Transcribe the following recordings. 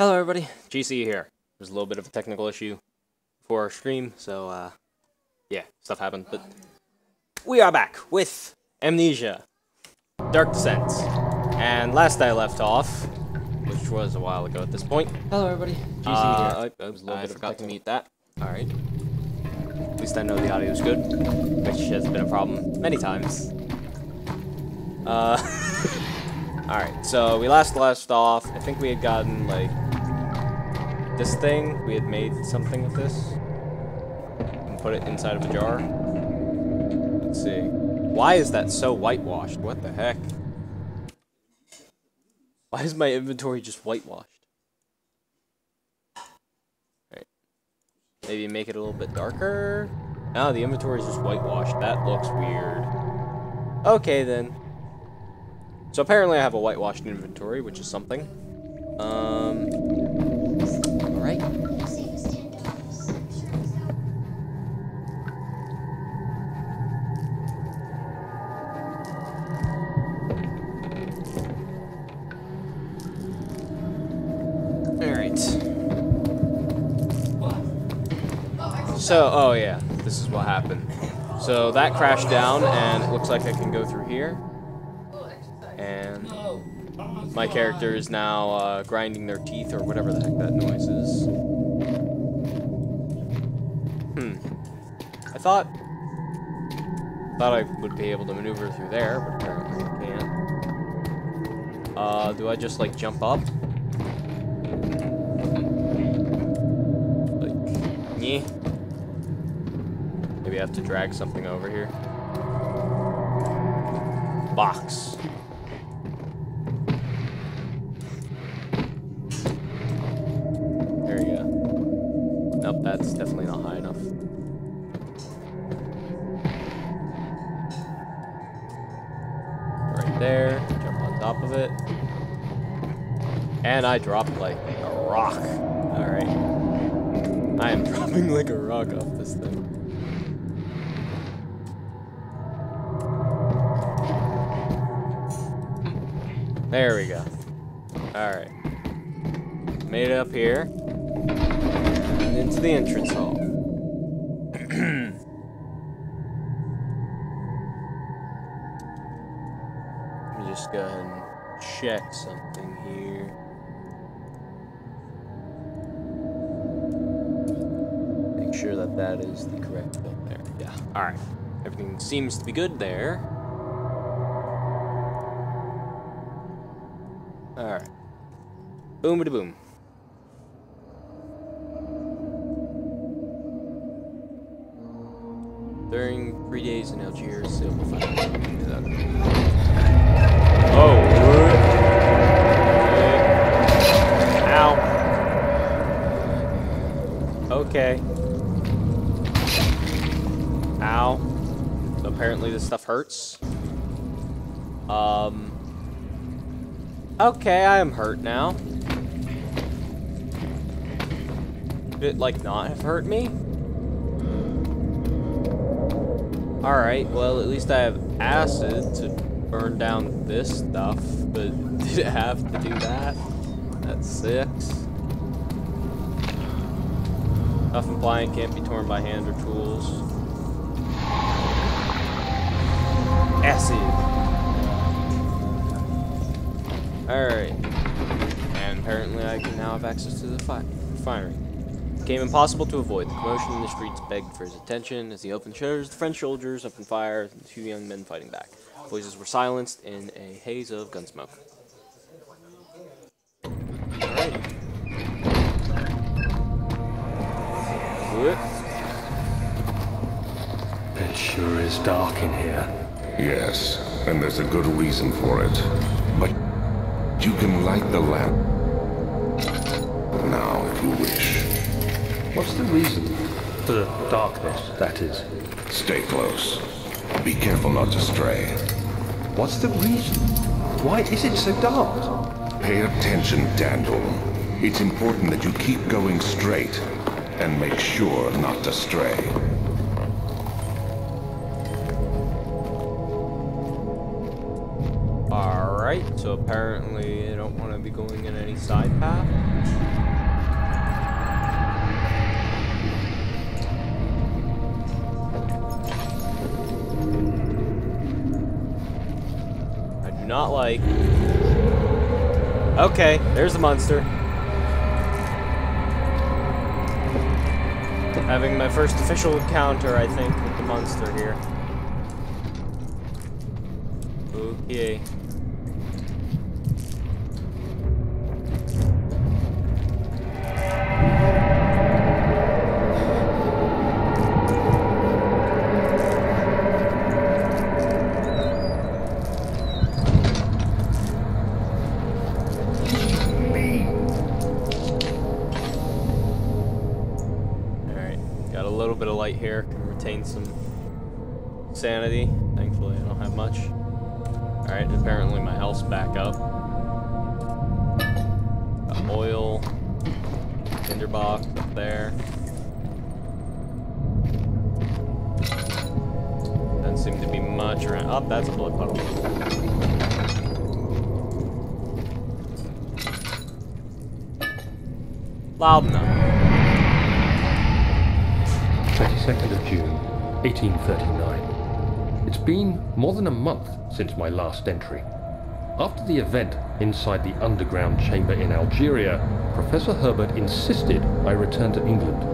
Hello everybody, GC here. There's a little bit of a technical issue for our stream, so yeah, stuff happened, but we are back with Amnesia, Dark Descent. And last I left off, which was a while ago at this point. Hello everybody, GC here. I forgot to mute that. Alright. At least I know the audio is good, which has been a problem many times. Alright, so we left off. I think we had gotten, like, this thing. We had made something with this. And put it inside of a jar. Let's see. Why is that so whitewashed? What the heck? Why is my inventory just whitewashed? Right. Maybe make it a little bit darker? No, the inventory is just whitewashed. That looks weird. Okay, then. So apparently I have a whitewashed inventory, which is something. Alright. Alright. So, oh yeah, this is what happened. So that crashed down, and it looks like I can go through here. And my character is now grinding their teeth, or whatever the heck that noise is. I thought I would be able to maneuver through there, but apparently I can't. Do I just, like, jump up? Like, yeah. Maybe I have to drag something over here. Box. There you go. Nope, that's definitely not high enough. Right there. Jump on top of it. And I dropped like a rock. Alright. I am dropping like a rock off this thing. There we go. Alright. Made it up here. And into the entrance hall. Let me just go ahead and check something here. Make sure that that is the correct thing there. Yeah. Alright. Everything seems to be good there. Alright. Boom-a-da-boom. During 3 days in Algiers, it will find out. Oh! Ow! Okay. Ow. So apparently this stuff hurts. Okay, I am hurt now. Could it, like, not have hurt me? Alright, well, at least I have acid to burn down this stuff, but did it have to do that? That's 6. Tough and pliant, can't be torn by hand or tools. Acid. Alright. And apparently I can now have access to the refinery. It became impossible to avoid. The commotion in the streets begged for his attention. As he opened shutters, the French soldiers opened fire, and the 2 young men fighting back. Voices were silenced in a haze of gunsmoke. Alright. It sure is dark in here. Yes, and there's a good reason for it. But you can light the lamp now if you wish. What's the reason? For the darkness, that is. Stay close. Be careful not to stray. What's the reason? Why is it so dark? Pay attention, Dandel. It's important that you keep going straight and make sure not to stray. Alright. Alright, so apparently I don't want to be going in any side path. I do not like... Okay, there's a monster. Having my first official encounter, I think, with the monster here. Okay. Here can retain some sanity. Thankfully, I don't have much. Alright, apparently my health's back up. Got oil, tinderbox up there. Doesn't seem to be much around. Oh, that's a blood puddle. Loud enough. 22nd of June, 1839. It's been more than a month since my last entry. After the event inside the underground chamber in Algeria, Professor Herbert insisted I return to England.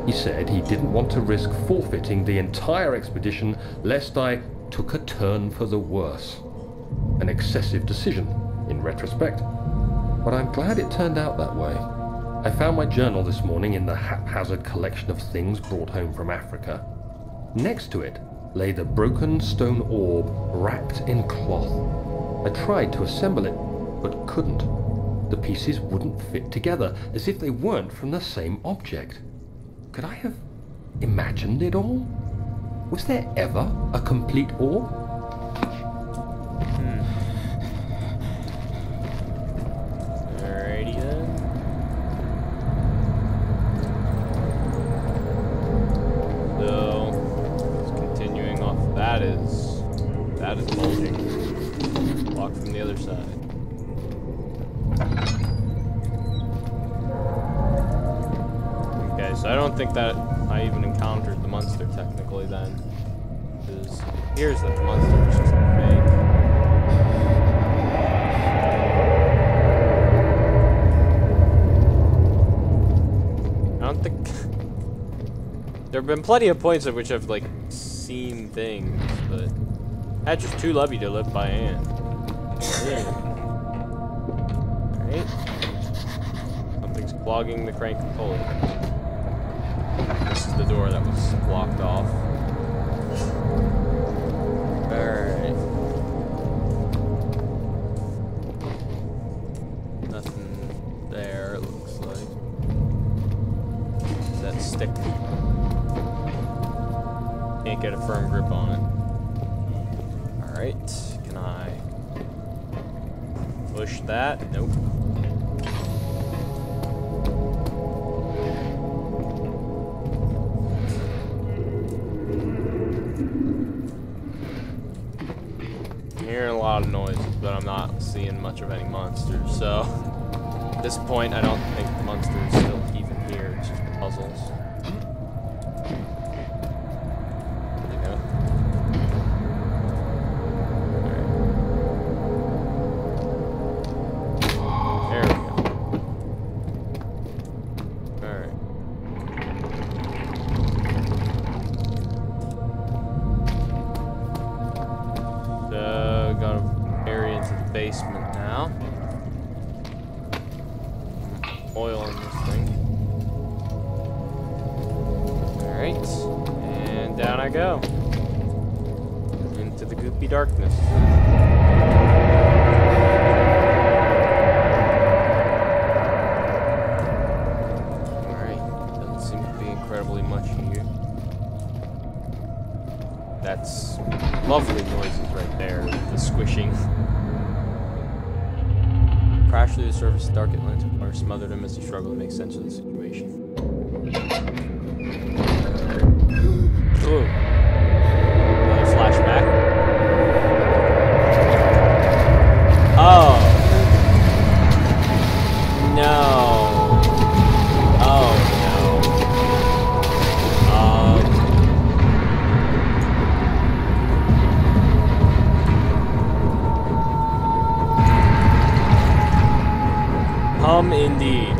He said he didn't want to risk forfeiting the entire expedition lest I took a turn for the worse. An excessive decision, in retrospect. But I'm glad it turned out that way. I found my journal this morning in the haphazard collection of things brought home from Africa. Next to it lay the broken stone orb wrapped in cloth. I tried to assemble it, but couldn't. The pieces wouldn't fit together, as if they weren't from the same object. Could I have imagined it all? Was there ever a complete orb? Alrighty then. That is bulging. Blocked from the other side. Okay, so I don't think that I even encountered the monster technically then. Because it appears that the monster was just fake. I don't think... There have been plenty of points at which I've, like, seen things, but... That's just too lovey to live by hand. Alright. Something's clogging the crank and pulley. This is the door that was blocked off. Alright. Nothing there, it looks like. Is that stick? Can't get a firm grip on it. Alright, can I push that? Nope. I'm hearing a lot of noises, but I'm not seeing much of any monsters, so at this point I don't think the monster is still even here, it's just puzzles. Basement now. Oil on this thing. Alright. And down I go. Into the goopy darkness. Alright. Doesn't seem to be incredibly much here. That's lovely noises right there. The squishing. Crashed through the surface of the dark Atlantic water, smothered him as he struggled to make sense of the situation. Ooh. Another flashback. Some indeed.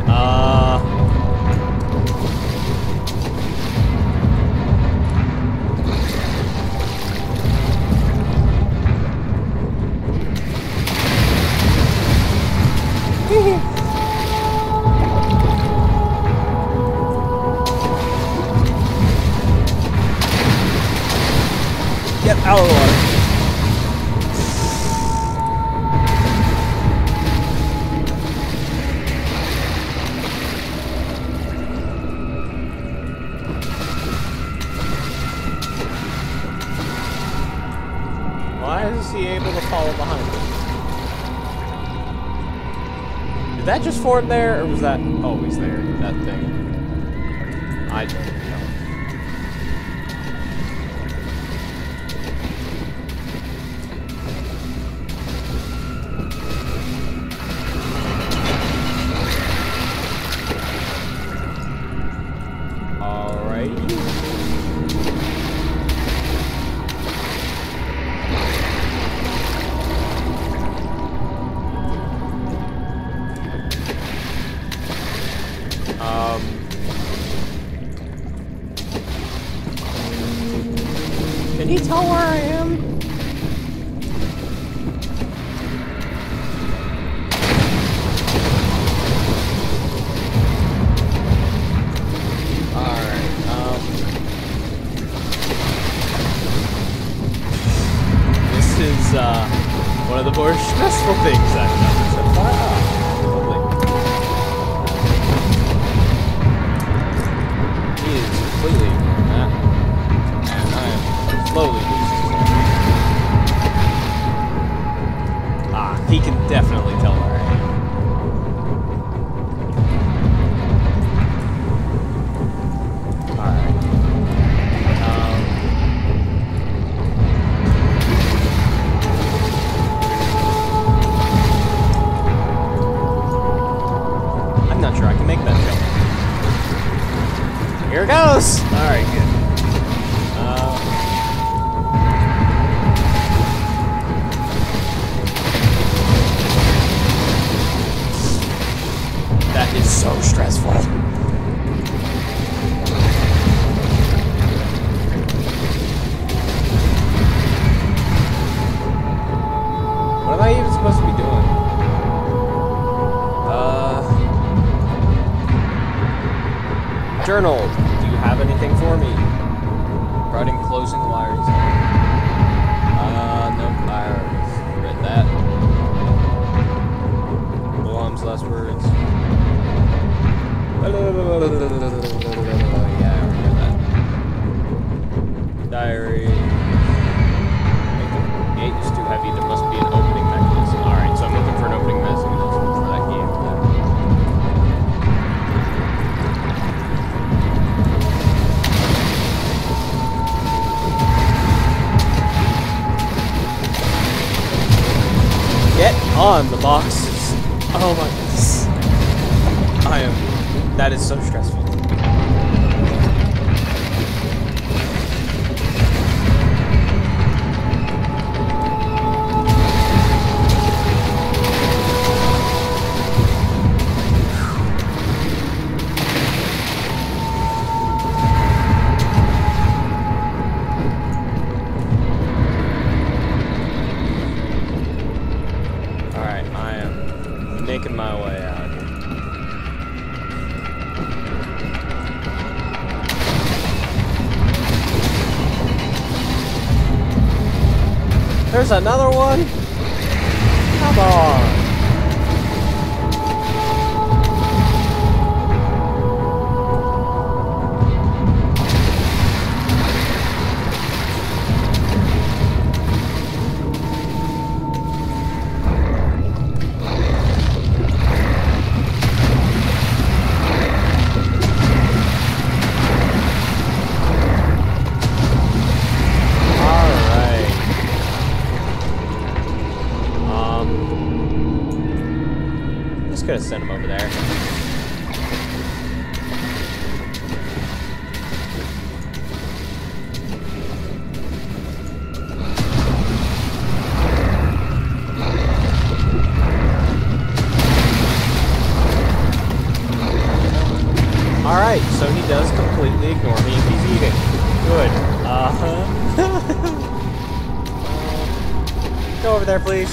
Get out of the water. Why is he able to follow behind me? Did that just form there, or was that always there, that thing? I don't know. Can he tell where I am? Alright, this is, one of the more stressful things I've done so far. Lovely. He is completely, and I am slowly losing. He can definitely tell where I am. Alright. I'm not sure I can make that jump. Here it goes! Alright, good. That is so stressful. What am I even supposed to be doing? Journal. Do you have anything for me? Writing closing wires. Nope, I already read that. Blom's last words. Yeah, I already read that. Diary. The gate is too heavy. There must be an opening mechanism. Alright, so I'm looking for an opening mechanism for that game. Get on the boxes. Oh my goodness. That is so stressful. Alright, I am making my way out. There's another one? Come on. Could have sent him over there. ignore me if he's eating. Good. Go over there, please.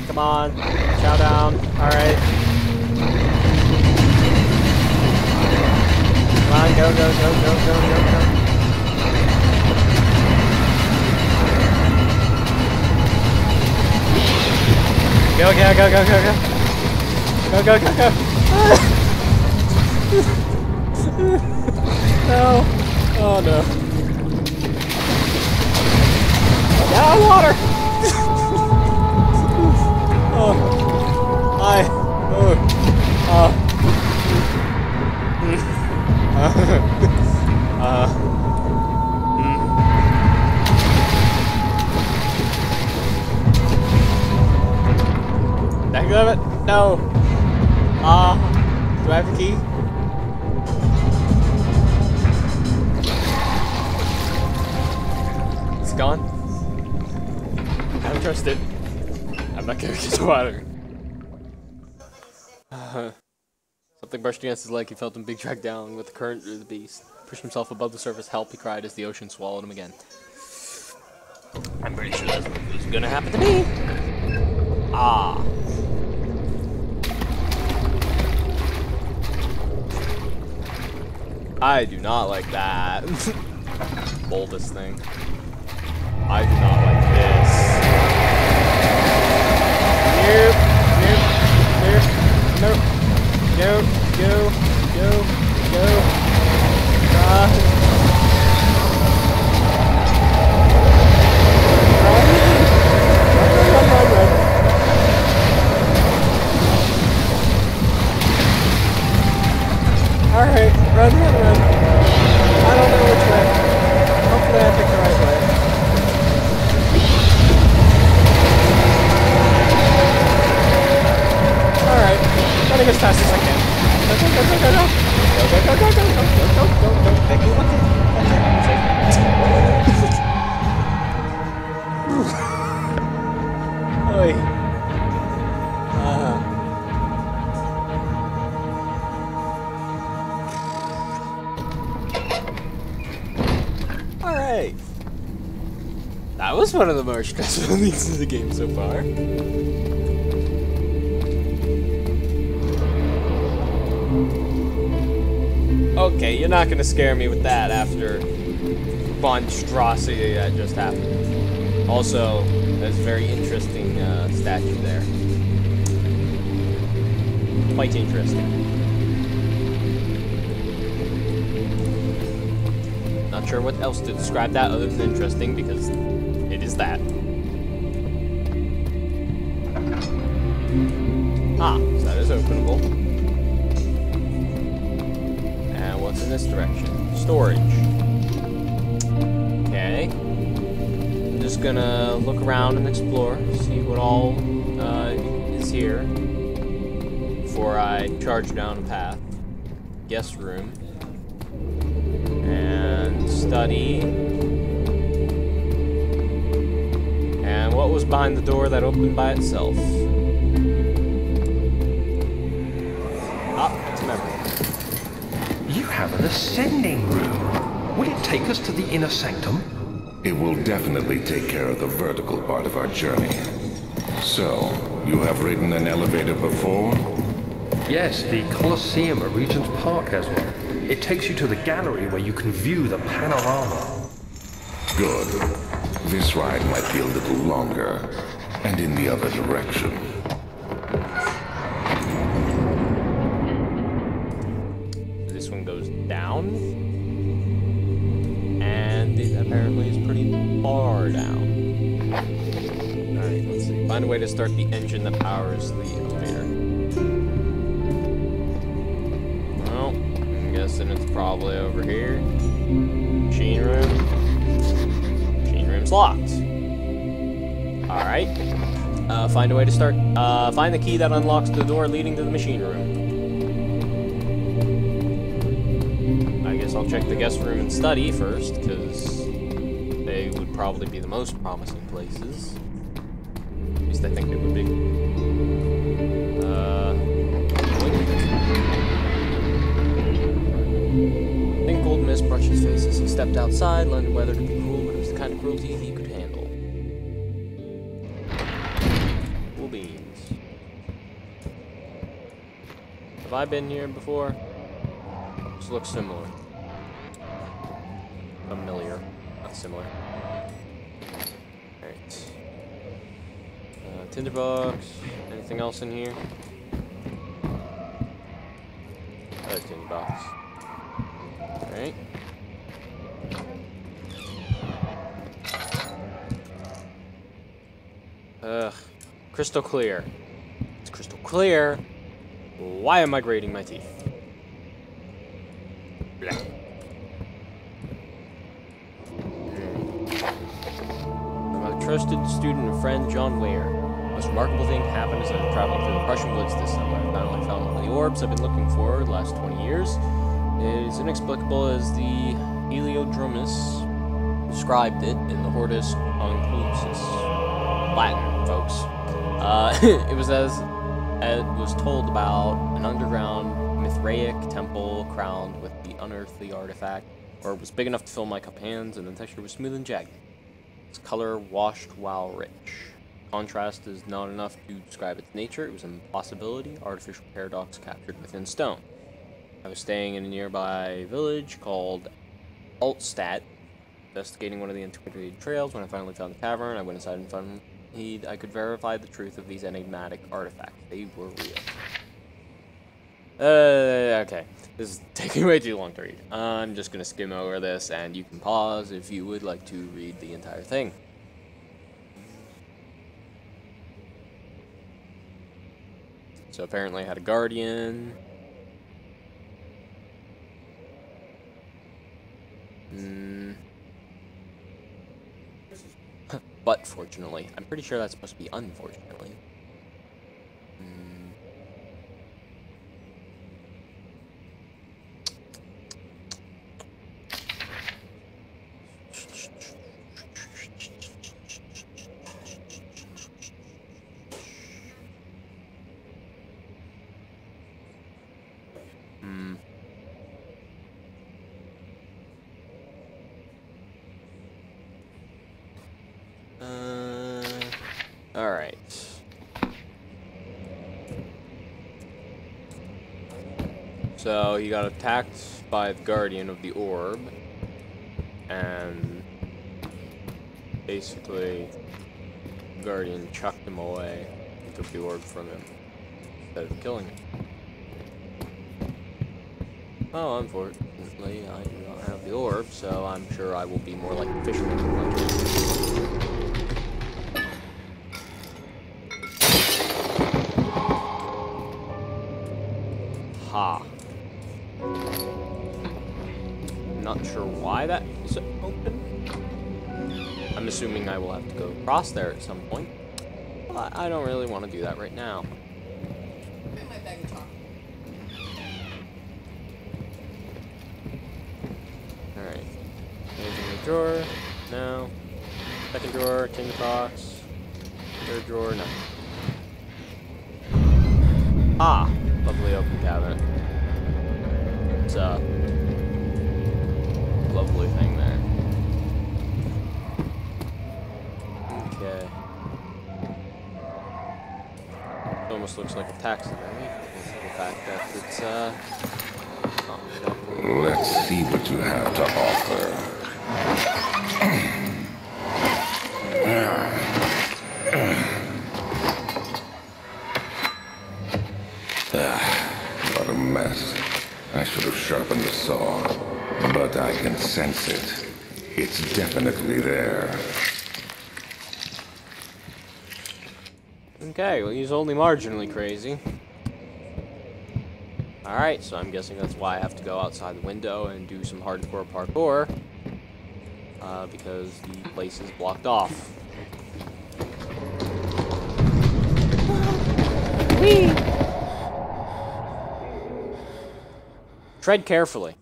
Come on. Chow down. Alright. Come on, go, go, go, go, go, go, go. Go, go, go, go, go, go. Go, go, go, go. No. Oh, no. Yeah, water! Oh. Hi. Oh. Dang it! No! Do I have the key? It's gone? I don't trust it. I'm not gonna get the water. Something brushed against his leg. He felt him being dragged down with the current of the beast. Pushed himself above the surface. Help, he cried as the ocean swallowed him again. I'm pretty sure that's what's gonna happen to me. Ah. I do not like that. Boldest thing. I do not like this. Nope. Nope. Go. Alright, run. I don't know which way. Hopefully I picked the right way. Alright, running as fast as I can. Go. Thank you. Okay. Oy. Alright. That was one of the more stressful things in the game so far. Okay, you're not gonna scare me with that after monstrosity that just happened. Also, there's a very interesting statue there. Quite interesting. Not sure what else to describe that other than interesting, because it is that. Ah, so that is openable. And what's in this direction? Storage. Okay. I'm just gonna look around and explore, see what all is here before I charge down a path. Guest room. And study. And what was behind the door that opened by itself? Ah, it's a memory. You have an ascending room. Will it take us to the inner sanctum? It will definitely take care of the vertical part of our journey. So, you have ridden an elevator before? Yes, the Colosseum at Regent's Park has one. It takes you to the gallery where you can view the panorama. Good. This ride might be a little longer, and in the other direction. This one goes down. And it apparently is pretty far down. Alright, let's see. Find a way to start the engine that powers the elevator. Well, I'm guessing it's probably over here. Machine room. Machine room's locked. Alright. Find a way to start. Find the key that unlocks the door leading to the machine room. I guess I'll check the guest room and study first, because they would probably be the most promising places. At least I think they would be. Think Old Mist brushed his face as he stepped outside, letting the weather to be cool, but it was the kind of cruelty he could handle. Cool beans. Have I been here before? This looks similar. Familiar, not similar. Alright. Tinderbox. Anything else in here? Tinderbox. Alright. Crystal clear. It's crystal clear. Why am I grating my teeth? Blah. I'm a trusted student and friend, John Ware. The most remarkable thing happened as I was traveling through the Prussian woods this summer. I finally found one of the orbs I've been looking for the last 20 years. It is inexplicable as the Heliodromus described it in the Hortus Conclusus. Latin, folks. It was as it was told about an underground Mithraic temple crowned with the unearthly artifact, or it was big enough to fill my cup hands, and the texture was smooth and jagged. Its color washed while rich. Contrast is not enough to describe its nature. It was an impossibility, artificial paradox captured within stone. I was staying in a nearby village called Altstadt, investigating one of the antiquated trails. When I finally found the cavern, I went inside and found I could verify the truth of these enigmatic artifacts. They were real. Okay. This is taking way too long to read. I'm just gonna skim over this, and you can pause if you would like to read the entire thing. So apparently I had a guardian. But fortunately. I'm pretty sure that's supposed to be unfortunately. Alright. So he got attacked by the guardian of the orb, and basically the guardian chucked him away and took the orb from him instead of killing him. Oh, unfortunately I do not have the orb, so I'm sure I will be more like a fisherman than like him. Ha. Not sure why that is open. I'm assuming I will have to go across there at some point. But I don't really want to do that right now. Alright. Anything in the drawer? No. Second drawer, tinderbox. Third drawer, no. Ah! Lovely open cabinet. It's a lovely thing there. Okay. It almost looks like a taxidermy. The fact that it's not exactly. Let's see what you have to offer. What a mess. I should have sharpened the saw, but I can sense it. It's definitely there. Okay, well, he's only marginally crazy. Alright, so I'm guessing that's why I have to go outside the window and do some hardcore parkour. Because the place is blocked off. Whee! Tread carefully.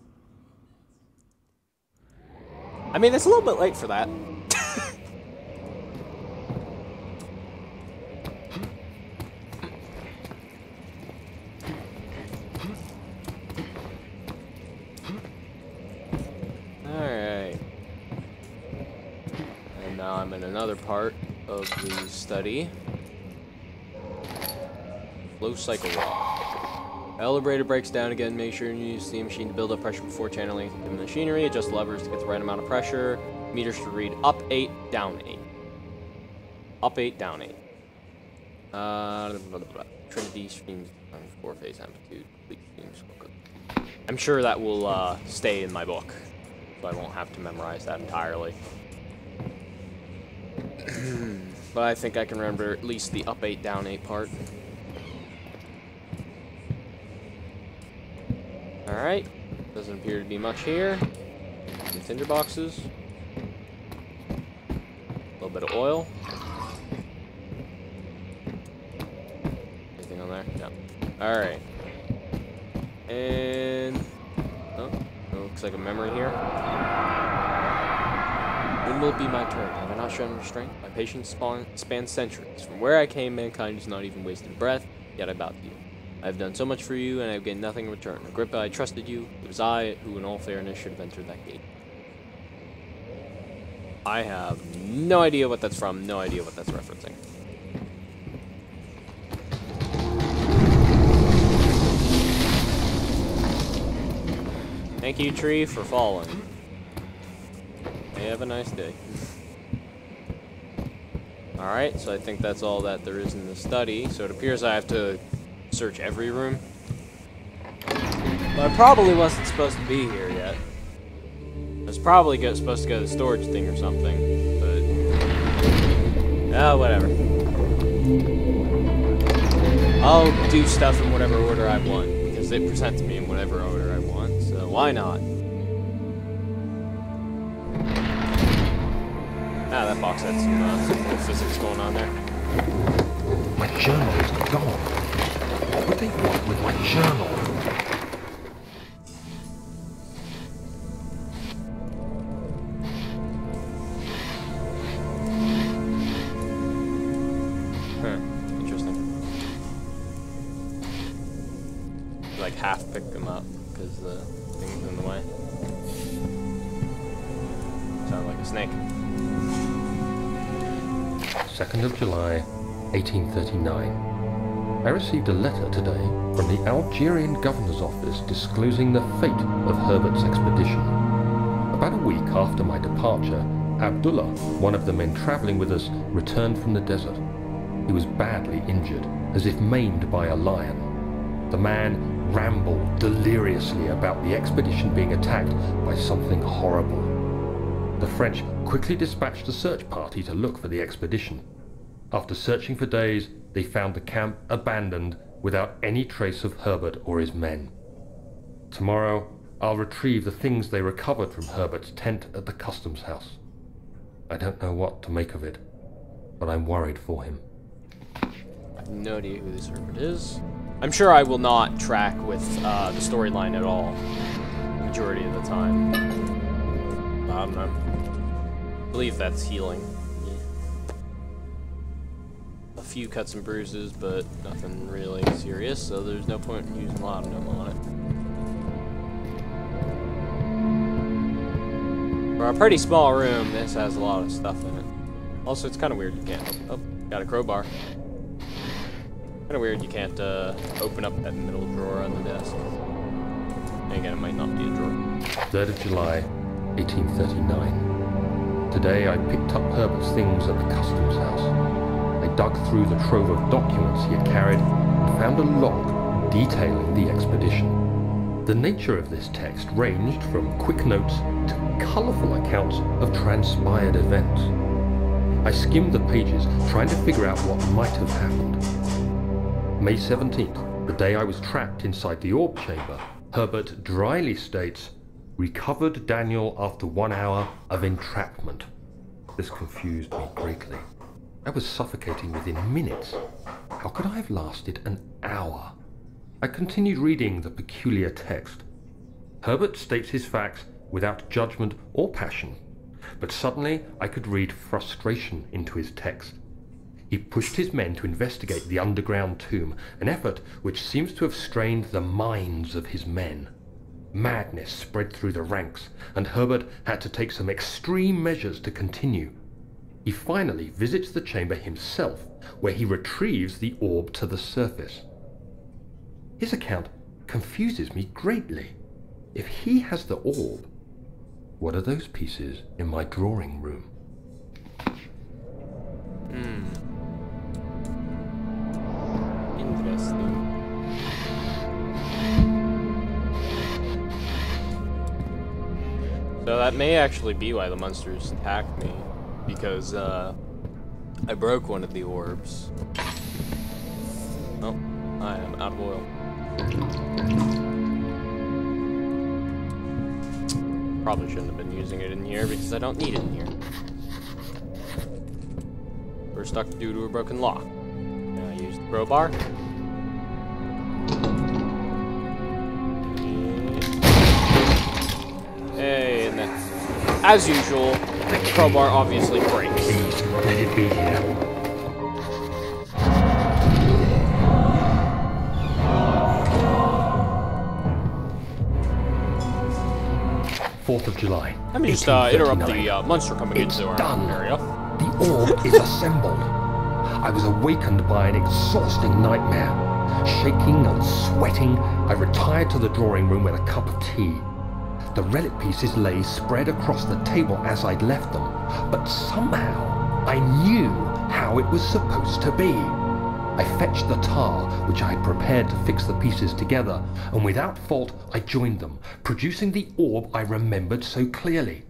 I mean, it's a little bit late for that. now I'm in another part of the study. Flow cycle walk. Elevator breaks down again. Make sure you use the machine to build up pressure before channeling the machinery. Adjust levers to get the right amount of pressure. Meters to read up 8, down 8. Up 8, down 8. Trinity streams 4-phase amplitude. Complete streams. I'm sure that will stay in my book, so I won't have to memorize that entirely. But I think I can remember at least the up 8, down 8 part. Alright, doesn't appear to be much here. Some tinder boxes. A little bit of oil. Anything on there? No. Alright. And... oh, looks like a memory here. When will it be my turn? Have I not shown restraint? My patience spans centuries. From where I came, mankind has not even wasted a breath, yet I bow to you. I have done so much for you, and I have gained nothing in return. Agrippa, I trusted you. It was I who, in all fairness, should have entered that gate. I have no idea what that's from, no idea what that's referencing. Thank you, tree, for falling. Hey, have a nice day. Alright, so I think that's all that there is in the study. So it appears I have to search every room. But I probably wasn't supposed to be here yet. I was probably supposed to go to the storage thing or something, but... oh, whatever. I'll do stuff in whatever order I want, because it presents me in whatever order I want, so why not? Ah, that box had some little physics going on there. My journal is gone. What would they want with my journal? Interesting. Like half pick them up because the thing's in the way. Sounds like a snake. 2nd of July, 1839. I received a letter today from the Algerian governor's office disclosing the fate of Herbert's expedition. About a week after my departure, Abdullah, one of the men travelling with us, returned from the desert. He was badly injured, as if maimed by a lion. The man rambled deliriously about the expedition being attacked by something horrible. The French quickly dispatched a search party to look for the expedition. After searching for days, they found the camp abandoned without any trace of Herbert or his men. Tomorrow, I'll retrieve the things they recovered from Herbert's tent at the customs house. I don't know what to make of it, but I'm worried for him. I have no idea who this Herbert is. I'm sure I will not track with the storyline at all, majority of the time. I don't know. I believe that's healing. Yeah. A few cuts and bruises, but nothing really serious, so there's no point in using laudanum on it. For a pretty small room, this has a lot of stuff in it. Also, it's kind of weird you can't... oh, got a crowbar. Kind of weird you can't open up that middle drawer on the desk. And again, it might not be a drawer. 3rd of July, 1839. Today I picked up Herbert's things at the customs house. I dug through the trove of documents he had carried and found a log detailing the expedition. The nature of this text ranged from quick notes to colourful accounts of transpired events. I skimmed the pages, trying to figure out what might have happened. May 17th, the day I was trapped inside the orb chamber, Herbert dryly states, "Recovered Daniel after 1 hour of entrapment." This confused me greatly. I was suffocating within minutes. How could I have lasted an hour? I continued reading the peculiar text. Herbert states his facts without judgment or passion, but suddenly I could read frustration into his text. He pushed his men to investigate the underground tomb, an effort which seems to have strained the minds of his men. Madness spread through the ranks, and Herbert had to take some extreme measures to continue. He finally visits the chamber himself, where he retrieves the orb to the surface. His account confuses me greatly. If he has the orb, what are those pieces in my drawing room? Interesting. So that may actually be why the monsters attacked me, because I broke one of the orbs. Oh, I am out of oil. Probably shouldn't have been using it in here because I don't need it in here. We're stuck due to a broken lock. Can I use the crowbar? Hey, and then, as usual, the crowbar obviously breaks. Please, let it be here. Fourth of July. Let me just interrupt the monster coming into our area. The orb is assembled. I was awakened by an exhausting nightmare. Shaking and sweating, I retired to the drawing room with a cup of tea. The relic pieces lay spread across the table as I'd left them, but somehow I knew how it was supposed to be. I fetched the tar, which I had prepared to fix the pieces together, and without fault I joined them, producing the orb I remembered so clearly.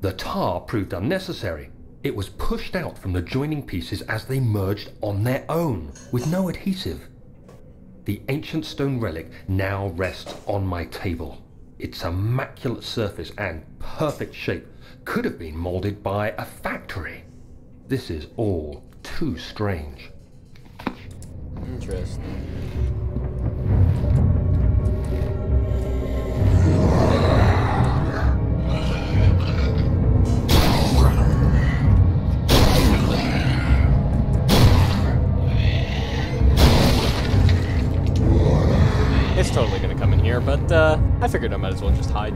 The tar proved unnecessary. It was pushed out from the joining pieces as they merged on their own, with no adhesive. The ancient stone relic now rests on my table. Its immaculate surface and perfect shape could have been molded by a factory. This is all too strange. Interesting. It's totally gonna come in here, but I figured I might as well just hide.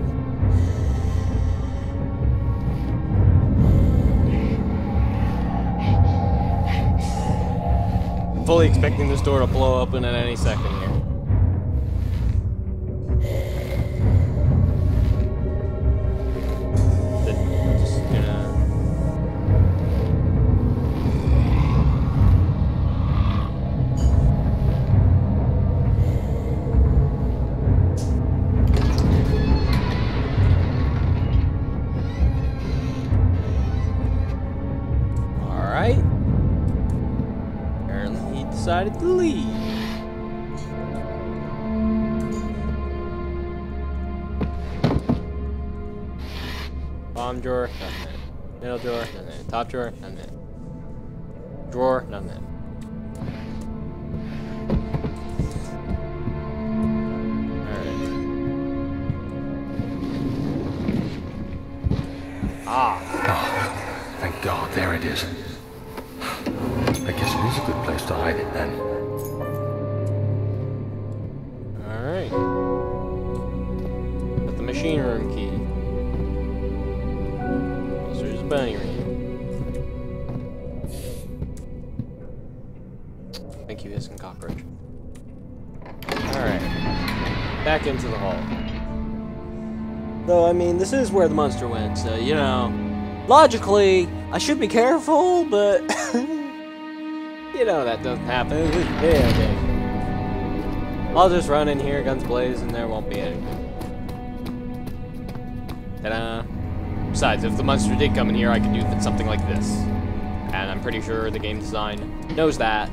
I'm fully expecting this door to blow open at any second here. Just gonna... Alright. Apparently he decided to leave. Bottom drawer, nothing in it. Middle drawer, nothing in it. Top drawer, nothing in it. Drawer, nothing in it. Alright. Ah. Oh, thank God, there it is. I guess it is a good place to hide it then. Alright. Got the machine room key. Also, there's a bunny ring. Thank you, hissing cockroach. Alright. Back into the hall. Though, I mean, this is where the monster went, so, you know, logically, I should be careful, but... you know that doesn't happen. Yeah, okay. I'll just run in here, guns blazing, and there won't be anything. Ta-da! Besides, if the monster did come in here, I could do something like this. And I'm pretty sure the game design knows that,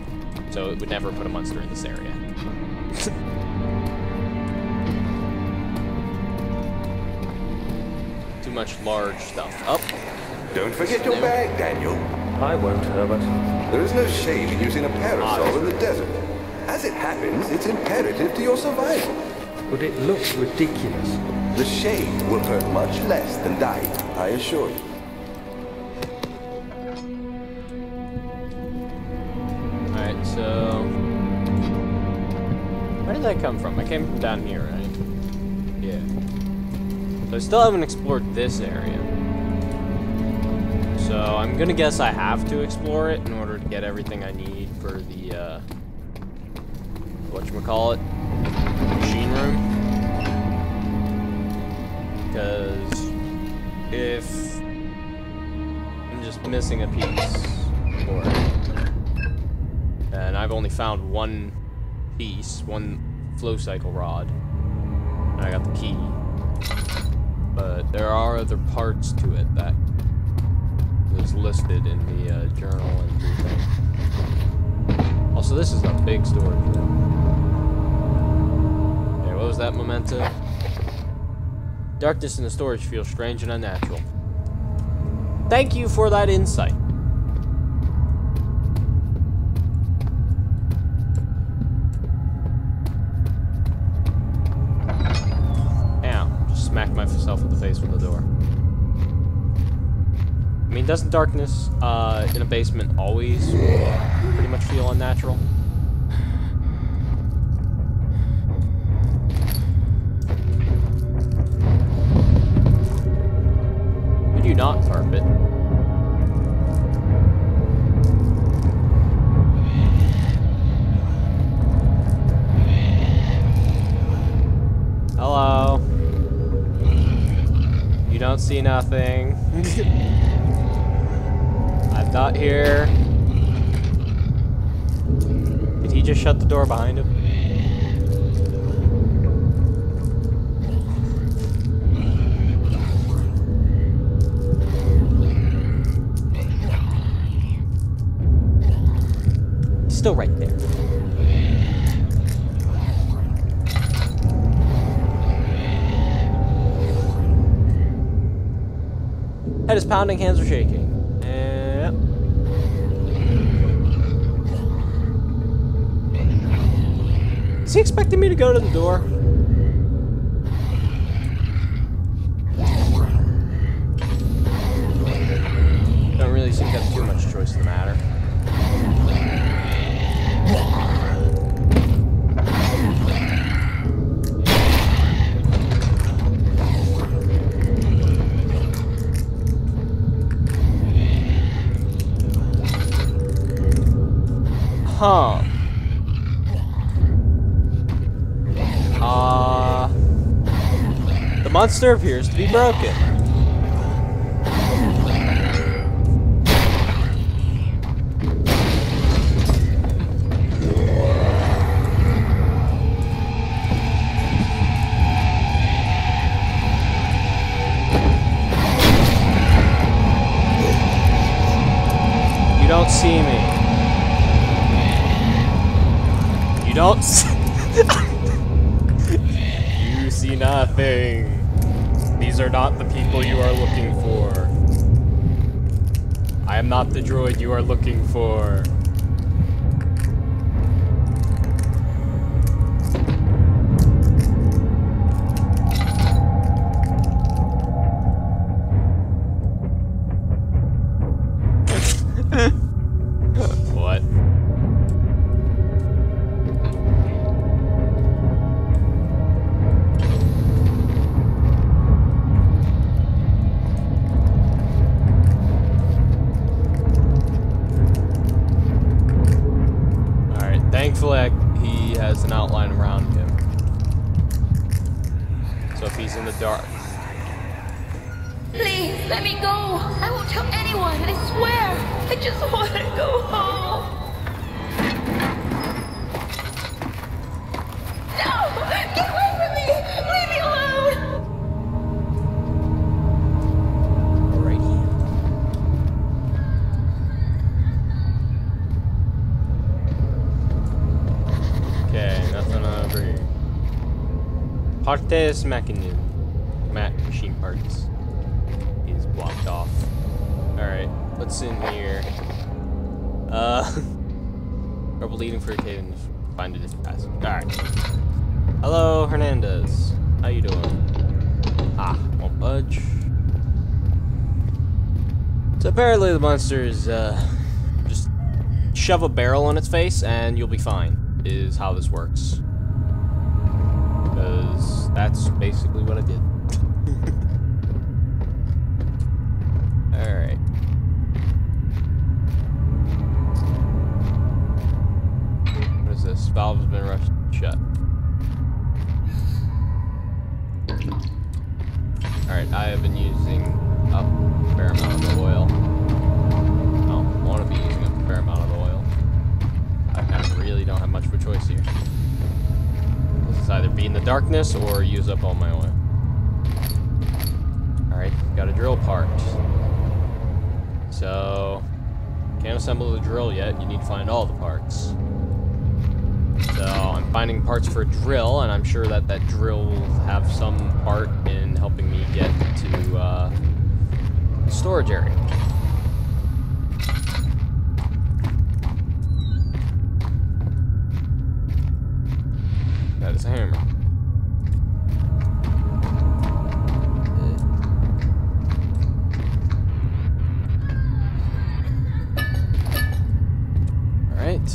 so it would never put a monster in this area. Too much large stuff. Up. Don't forget your bag, Daniel. I won't, Herbert. There is no shame in using a parasol in the desert. As it happens, it's imperative to your survival. But it looks ridiculous. The shade will hurt much less than dying, I assure you. Alright, so... where did that come from? I came from down here, right? Yeah. So I still haven't explored this area. So I'm gonna guess I have to explore it in order to get everything I need for the, whatchamacallit, machine room. Because if I'm just missing a piece for it, and I've only found one piece, one flow cycle rod, and I got the key. But there are other parts to it that was listed in the journal entry thing. Also, this is a big storage room. Okay, what was that memento? Darkness in the storage feels strange and unnatural. Thank you for that insight. Ow, just smacked myself in the face with the door. I mean, doesn't darkness in a basement always pretty much feel unnatural? Could you not carpet? Hello? You don't see nothing. I'm not here. Did he just shut the door behind him? He's still right there. Head is pounding, hands are shaking. Is he expecting me to go to the door? Don't really seem to have too much choice in the matter. Huh. The monster appears to be broken. You don't see me. You don't see... You see nothing. These are not the people you are looking for. I am not the droid you are looking for. What? Thankfully, he has an outline around him. So if he's in the dark... Please, let me go! I won't tell anyone, I swear! I just want to go home! No! Get away from me! Leave me alone! Alrighty. Okay, nothing over here. Partes mechanism. Machine parts. Is blocked off. Alright, what's in here? Trouble leading for a cave and find a different passage. Alright. Hello, Hernandez. How you doing? Ah, won't budge. So apparently the monster's, just shove a barrel on its face and you'll be fine, is how this works. Because that's basically what I did. Alright. valve has been rushed shut. Alright, I have been using up a fair amount of the oil. Well, I want to be using up a fair amount of the oil. I kind of really don't have much of a choice here. This is either be in the darkness or use up all my oil. Alright, got a drill part. So, can't assemble the drill yet. You need to find all the parts. So, I'm finding parts for a drill, and I'm sure that that drill will have some part in helping me get to the storage area. That is a hammer. Alright,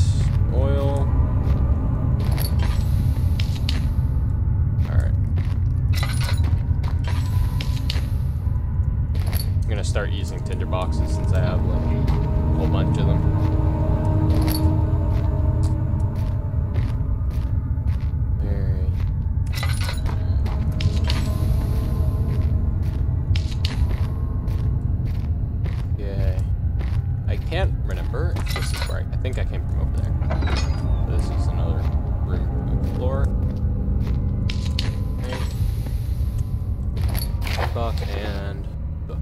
oil. Alright. I'm gonna start using tinder boxes since I have like a whole bunch of them. I can't remember if this is where I think I came from over there. This is another room to explore. Okay. Buck and book.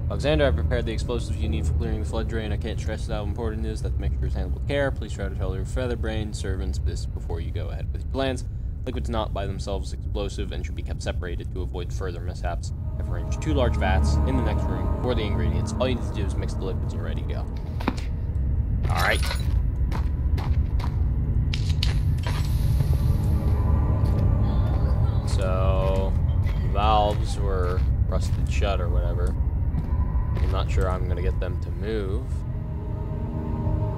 Alexander, I've prepared the explosives you need for clearing the flood drain. I can't stress how important it is that the mixture is handled with care. Please try to tell your featherbrained servants this before you go ahead with your plans. Liquids not by themselves explosive and should be kept separated to avoid further mishaps. I've arranged 2 large vats in the next room for the ingredients. All you need to do is mix the liquids and you're ready to go. Alright. So, valves were rusted shut or whatever. I'm not sure I'm going to get them to move.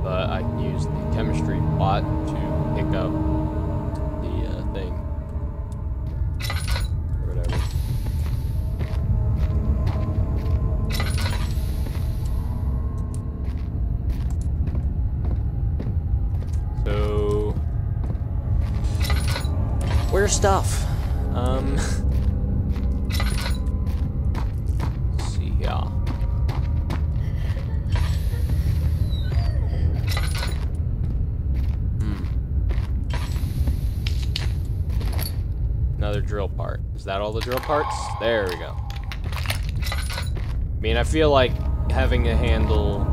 But I can use the chemistry bot to pick up the thing. Or whatever. So, where's stuff? Let's see here. Another drill part. Is that all the drill parts? There we go. I mean, I feel like having a handle,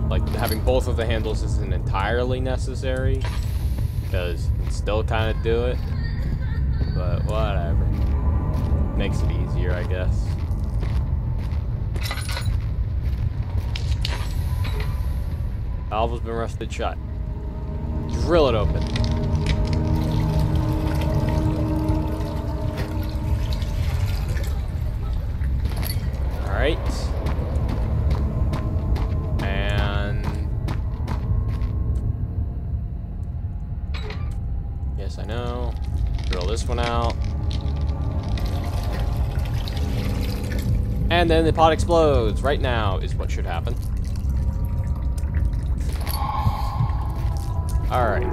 like having both of the handles isn't entirely necessary, because you can still kind of do it, but whatever. Makes it easier, I guess. Valve has been rusted shut. Drill it open. Alright. And yes, I know. Drill this one out. And then the pot explodes. Right now is what should happen. Alright.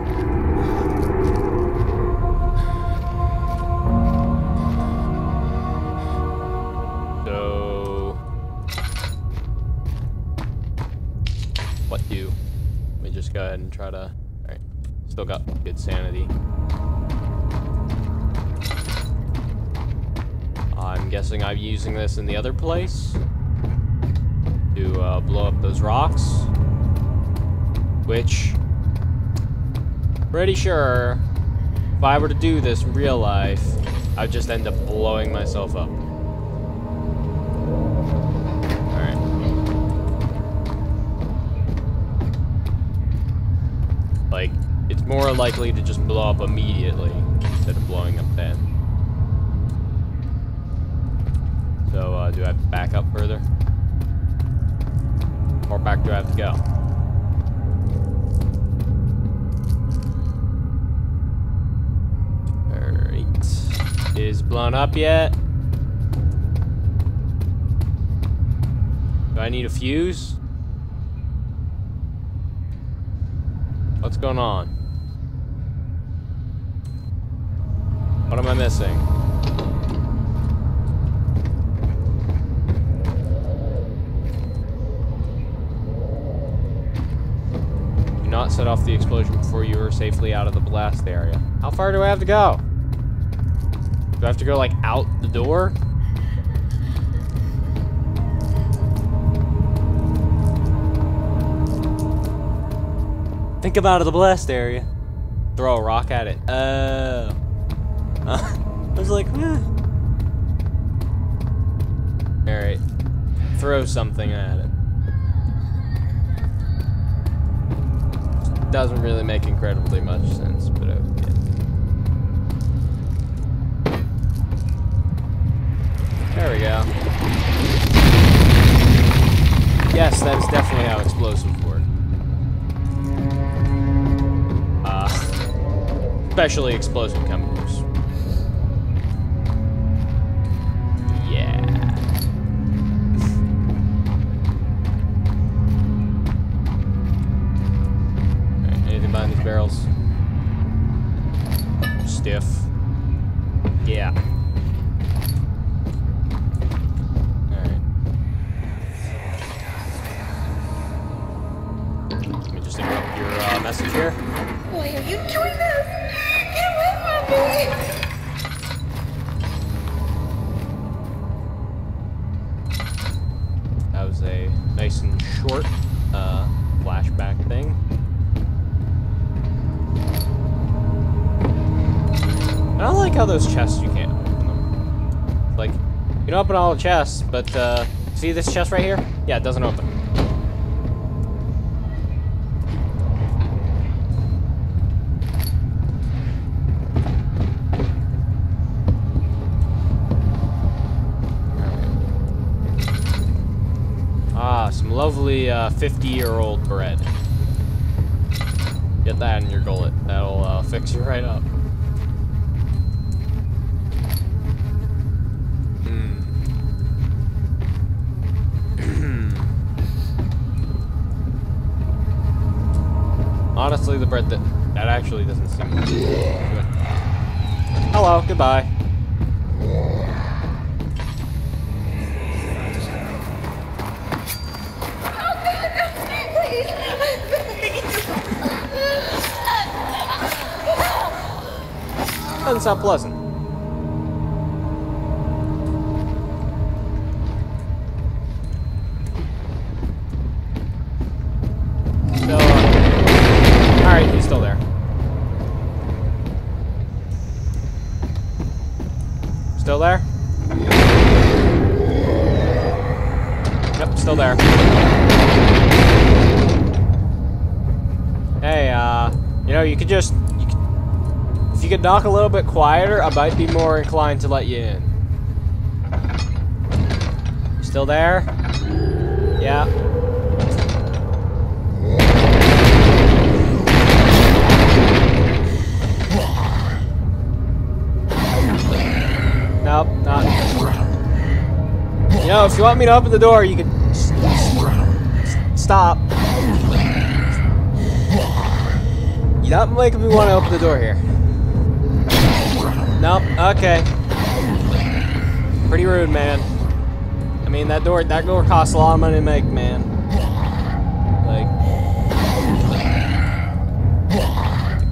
So what do? Let me just go ahead and try to. Alright. Still got good sanity. I'm guessing I'm using this in the other place to blow up those rocks, which, pretty sure, if I were to do this in real life, I'd just end up blowing myself up. Alright. Like, it's more likely to just blow up immediately instead of blowing up then. So, do I have to back up further? How far back do I have to go? Alright. Is blown up yet? Do I need a fuse? What's going on? What am I missing? Do not set off the explosion before you are safely out of the blast area. How far do I have to go? Do I have to go, like, out the door? Think about the blast area. Throw a rock at it. I was like, Alright. Throw something at it. Doesn't really make incredibly much sense, but okay. There we go. Yes, that is definitely how explosives work. Especially explosive chemicals. Yeah. Alright, anything behind these barrels? Stiff. Yeah. Alright. Let me just interrupt your message here. Why are you doing this? Get away from me! That was a nice and short flashback thing. I don't like how those chests, you can't open them. Like, you can open all the chests, but see this chest right here? Yeah, it doesn't open. Some lovely 50-year-old bread. Get that in your gullet. That'll fix you right up. Honestly, the bread that actually doesn't seem good. Hello, goodbye. Doesn't sound pleasant. Still, alright, he's still there. Still there? Yep, still there. Hey, you know, you could just... If you could knock a little bit quieter, I might be more inclined to let you in. You still there? Yeah. Nope, not. You know, if you want me to open the door, you could stop. You're not making me want to open the door here. Nope, okay. Pretty rude, man. I mean, that door costs a lot of money to make, man. Like,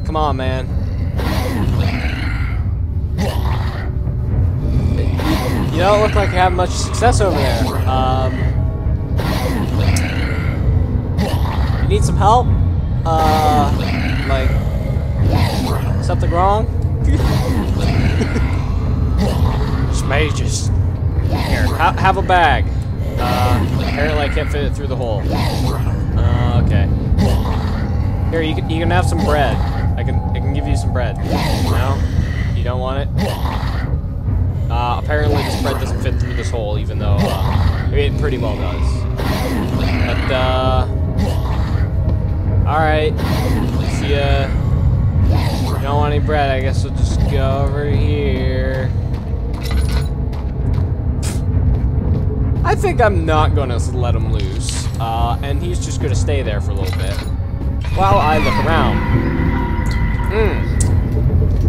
come on, man. You don't look like you have much success over there. You need some help? Like, something wrong? Just mages. Here, have a bag. Apparently I can't fit it through the hole. Okay. Here, you can have some bread. I can give you some bread. No? You don't want it? Apparently this bread doesn't fit through this hole, even though it pretty well does. But alright. If you don't want any bread, I guess we'll just go over here. I think I'm not gonna let him loose, and he's just gonna stay there for a little bit while I look around.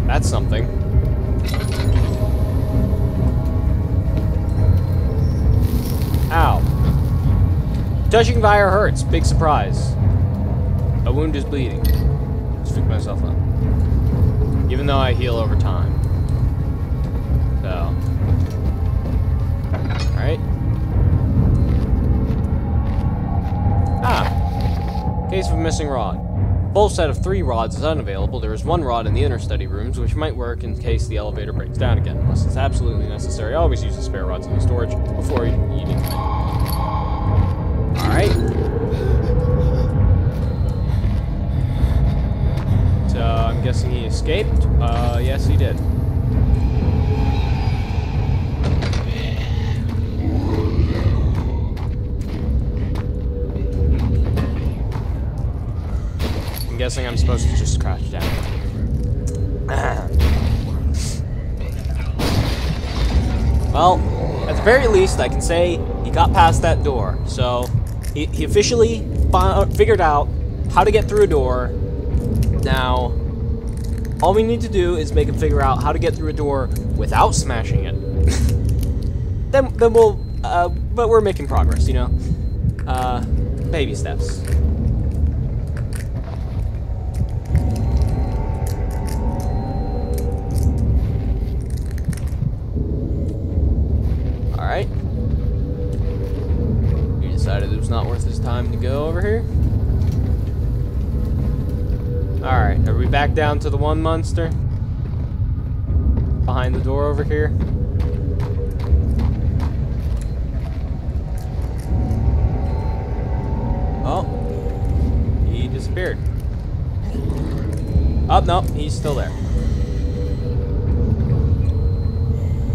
That's something. Touching fire hurts. Big surprise. A wound is bleeding. Just freaked myself out. Even though I heal over time. So. Alright. Ah. Case of a missing rod. Full set of 3 rods is unavailable. There is 1 rod in the inner study rooms, which might work in case the elevator breaks down again. Unless it's absolutely necessary, always use the spare rods in the storage before eating. Alright. So, I'm guessing he escaped? Yes he did. I'm guessing I'm supposed to just crouch down. Well, at the very least, I can say he got past that door. So, he officially figured out how to get through a door. Now, all we need to do is make him figure out how to get through a door without smashing it. then we'll, but we're making progress, you know? Baby steps. Alright. He decided it was not worth his time to go over here. Alright, are we back down to the one monster? Behind the door over here? Oh. He disappeared. Oh, no, he's still there.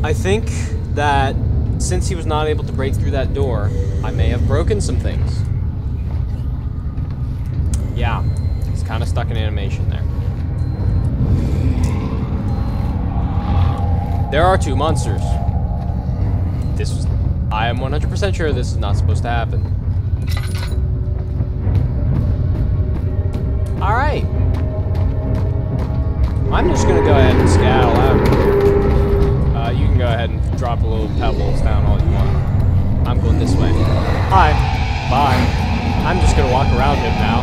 I think that since he was not able to break through that door, I may have broken some things. Yeah. Kind of stuck in animation there. There are 2 monsters. I am 100% sure this is not supposed to happen. Alright. I'm just gonna go ahead and scowl out. You can go ahead and drop a little pebbles down all you want. I'm going this way. Hi. Bye. I'm just gonna walk around him now.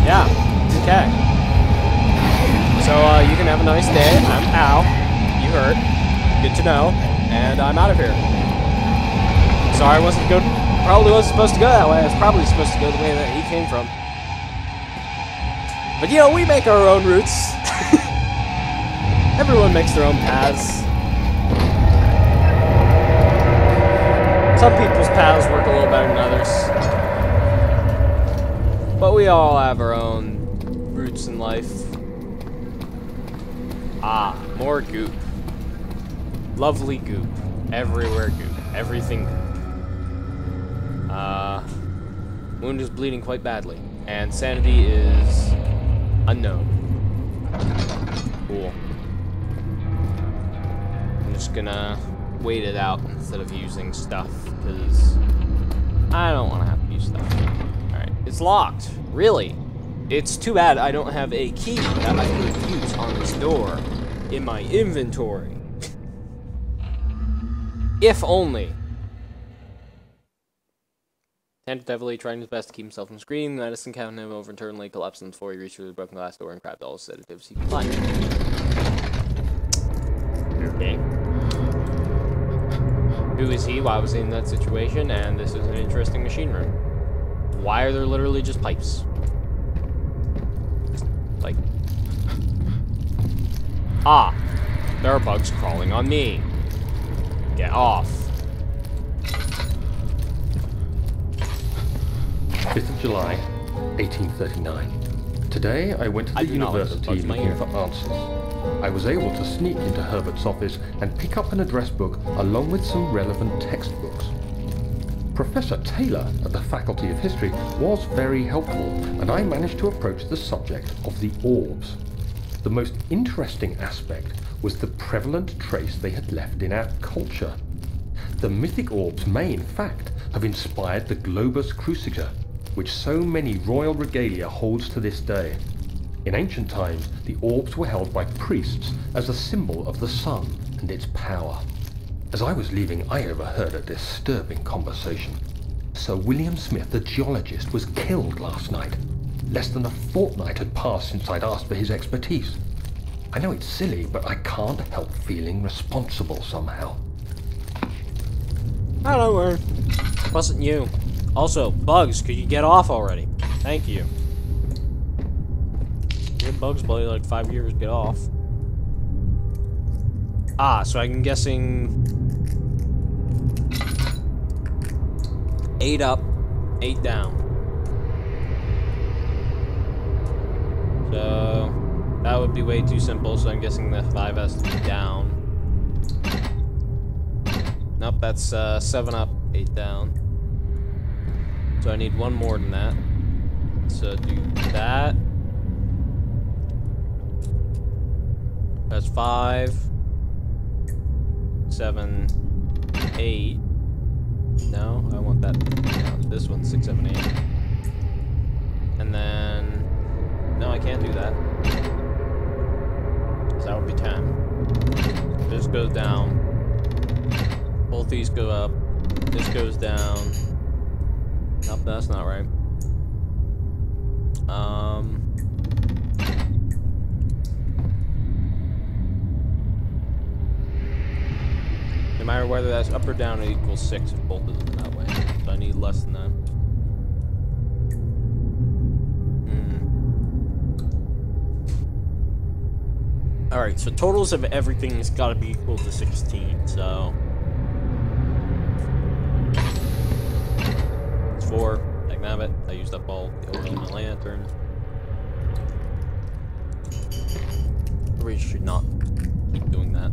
Yeah, okay. So, you can have a nice day. Ow. You hurt. Good to know. And I'm out of here. Sorry, probably wasn't supposed to go that way. I was probably supposed to go the way that he came from. But, you know, we make our own routes. Everyone makes their own paths. Some people's paths work a little better than others. But we all have our own routes in life. Ah, more goop. Lovely goop. Everywhere goop. Everything goop. Wound is bleeding quite badly. And sanity is unknown. Cool. I'm just gonna wait it out instead of using stuff, because I don't want to have to use stuff. It's locked. Really? It's too bad I don't have a key that I could use on this door in my inventory. If only. Tentatively trying his best to keep himself from screaming, the medicine cabinet over internally collapsing before he reached through the broken glass door and grabbed all the sedatives he could find. Okay. Who is he? Why was he in that situation? And this is an interesting machine room. Why are there literally just pipes? Like... Ah! There are bugs crawling on me. Get off. 5th of July, 1839. Today I went to the university looking for answers. I was able to sneak into Herbert's office and pick up an address book along with some relevant textbooks. Professor Taylor at the Faculty of History was very helpful, and I managed to approach the subject of the orbs. The most interesting aspect was the prevalent trace they had left in our culture. The mythic orbs may, in fact, have inspired the globus cruciger, which so many royal regalia holds to this day. In ancient times, the orbs were held by priests as a symbol of the sun and its power. As I was leaving, I overheard a disturbing conversation. Sir William Smith, the geologist, was killed last night. Less than a fortnight had passed since I'd asked for his expertise. I know it's silly, but I can't help feeling responsible somehow. I don't worry. Wasn't you. Also, Bugs, could you get off already? Thank you. Good Bugs play like 5 years, get off. Ah, so I'm guessing 8 up, 8 down. So that would be way too simple, so I'm guessing the 5 has to be down. Nope, that's 7 up, 8 down. So I need one more than that. So do that. That's 5, 7, 8. No, I want that. No, this one, 6, 7, 8. And then, no, I can't do that. So that would be 10. This goes down. Both these go up. This goes down. Nope, that's not right. No matter whether that's up or down, it equals 6 if both of them that way. So I need less than that. Alright, so totals of everything has got to be equal to 16, so... It's 4. I can have it. I used up all the oil in my lantern. We should not keep doing that.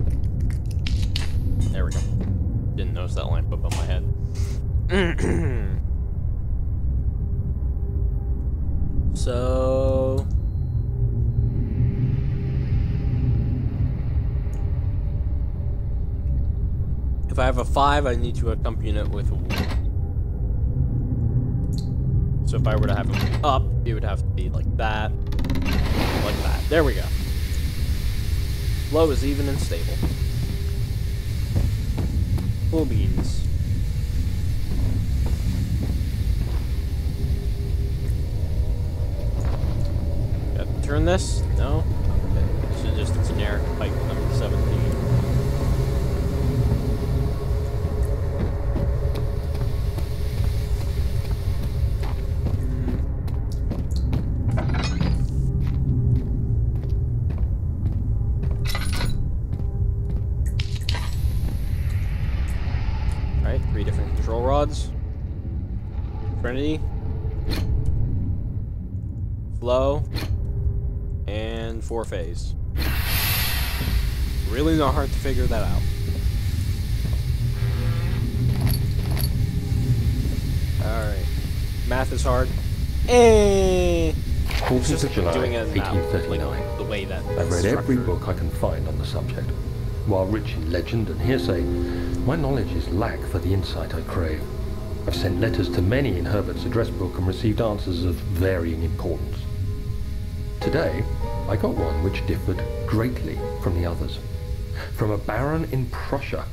There we go. Didn't notice that lamp above my head. So... If I have a 5, I need to accompany it with a 1. So if I were to have it up, it would have to be like that. Like that. There we go. Flow is even and stable. Full beans. Got to turn this? No? Okay. This is just a generic pipe number 17. Trinity, flow, and 4-phase. Really not hard to figure that out. Alright. Math is hard. It's just July, doing it now, 1839. like the way that I've read every book I can find on the subject. While rich in legend and hearsay, my knowledge is lack for the insight I crave. I've sent letters to many in Herbert's address book and received answers of varying importance. Today, I got one which differed greatly from the others. From a baron in Prussia.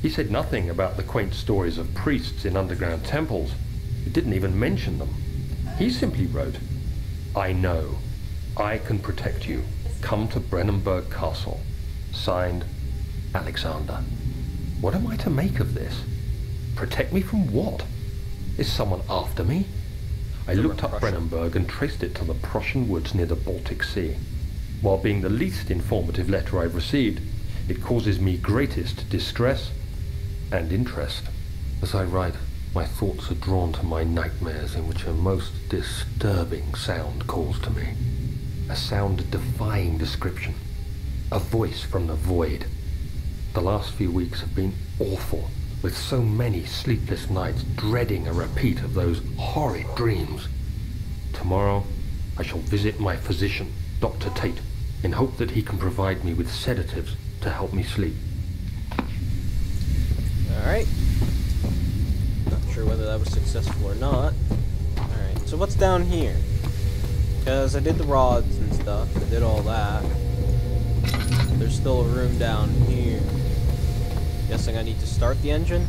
He said nothing about the quaint stories of priests in underground temples. He didn't even mention them. He simply wrote, "I know. I can protect you. Come to Brennenburg Castle. Signed, Alexander." What am I to make of this? Protect me from what? Is someone after me? I looked up Brennenburg and traced it to the Prussian woods near the Baltic Sea. While being the least informative letter I've received, it causes me greatest distress and interest. As I write, my thoughts are drawn to my nightmares in which a most disturbing sound calls to me. A sound defying description. A voice from the void. The last few weeks have been awful, with so many sleepless nights dreading a repeat of those horrid dreams. Tomorrow, I shall visit my physician, Dr. Tate, in hope that he can provide me with sedatives to help me sleep. Alright. Not sure whether that was successful or not. Alright, so what's down here? Because I did the rods and stuff, I did all that. There's still a room down here. Guessing I need to start the engine?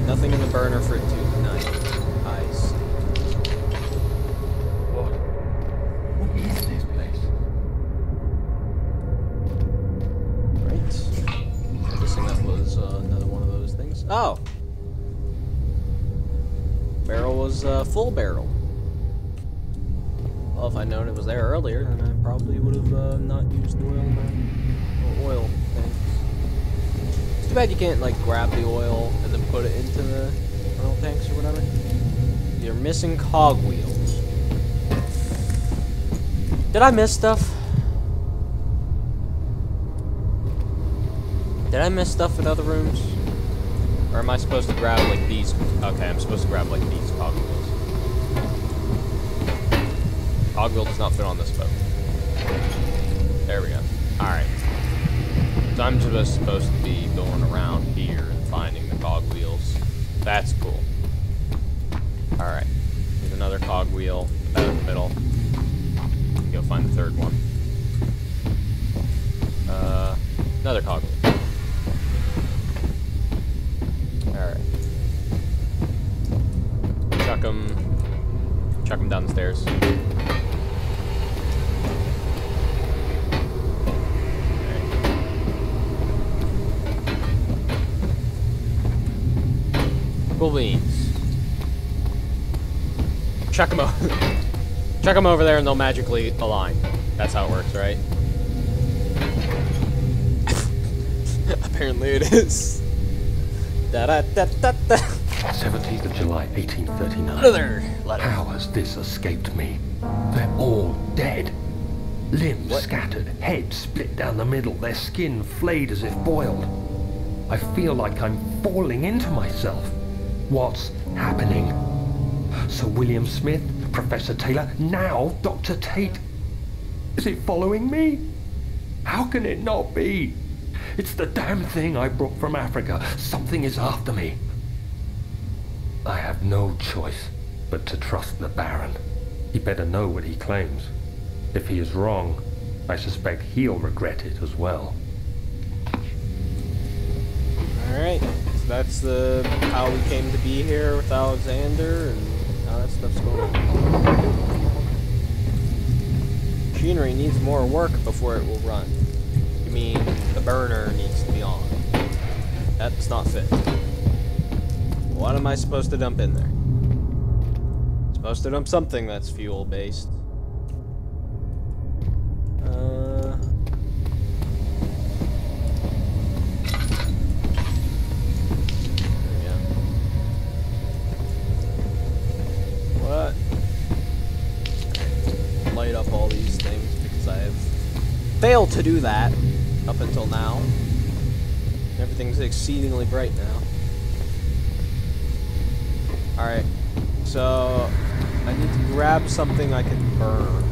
Nothing in the burner for it to ignite. I see. What is this place? Right. I'm guessing that was another one of those things. Oh! Barrel was full barrel. Well, if I'd known it was there earlier, then I probably would have not used the oil thing. It's too bad you can't, like, grab the oil and then put it into the oil tanks or whatever. You're missing cogwheels. Did I miss stuff? Did I miss stuff in other rooms? Or am I supposed to grab, like, these? Okay, I'm supposed to grab, like, these cogwheels. Cogwheel does not fit on this boat. There we go. Alright. So I'm just supposed to be going around here and finding the cogwheels. That's cool. Alright. There's another cogwheel. Put that in the middle. Go find the third one. Another cogwheel. Alright. Chuck him down the stairs. Cool beans. Chuck them over. Chuck them over there and they'll magically align. That's how it works, right? Apparently it is. Da da da da da. 17th of July, 1839. Another letter. How has this escaped me? They're all dead. Limbs What? scattered, heads split down the middle, their skin flayed as if boiled. I feel like I'm falling into myself. What's happening? Sir William Smith, Professor Taylor, now Dr. Tate. Is it following me? How can it not be? It's the damn thing I brought from Africa. Something is after me. I have no choice but to trust the Baron. He better know what he claims. If he is wrong, I suspect he'll regret it as well. Alright. So that's the how we came to be here with Alexander and how that stuff's going on. Machinery needs more work before it will run. You mean the burner needs to be on. That's not fit. What am I supposed to dump in there? Supposed to dump something that's fuel based. Yeah. What? Light up all these things because I have failed to do that up until now. Everything's exceedingly bright now. Alright, so I need to grab something I can burn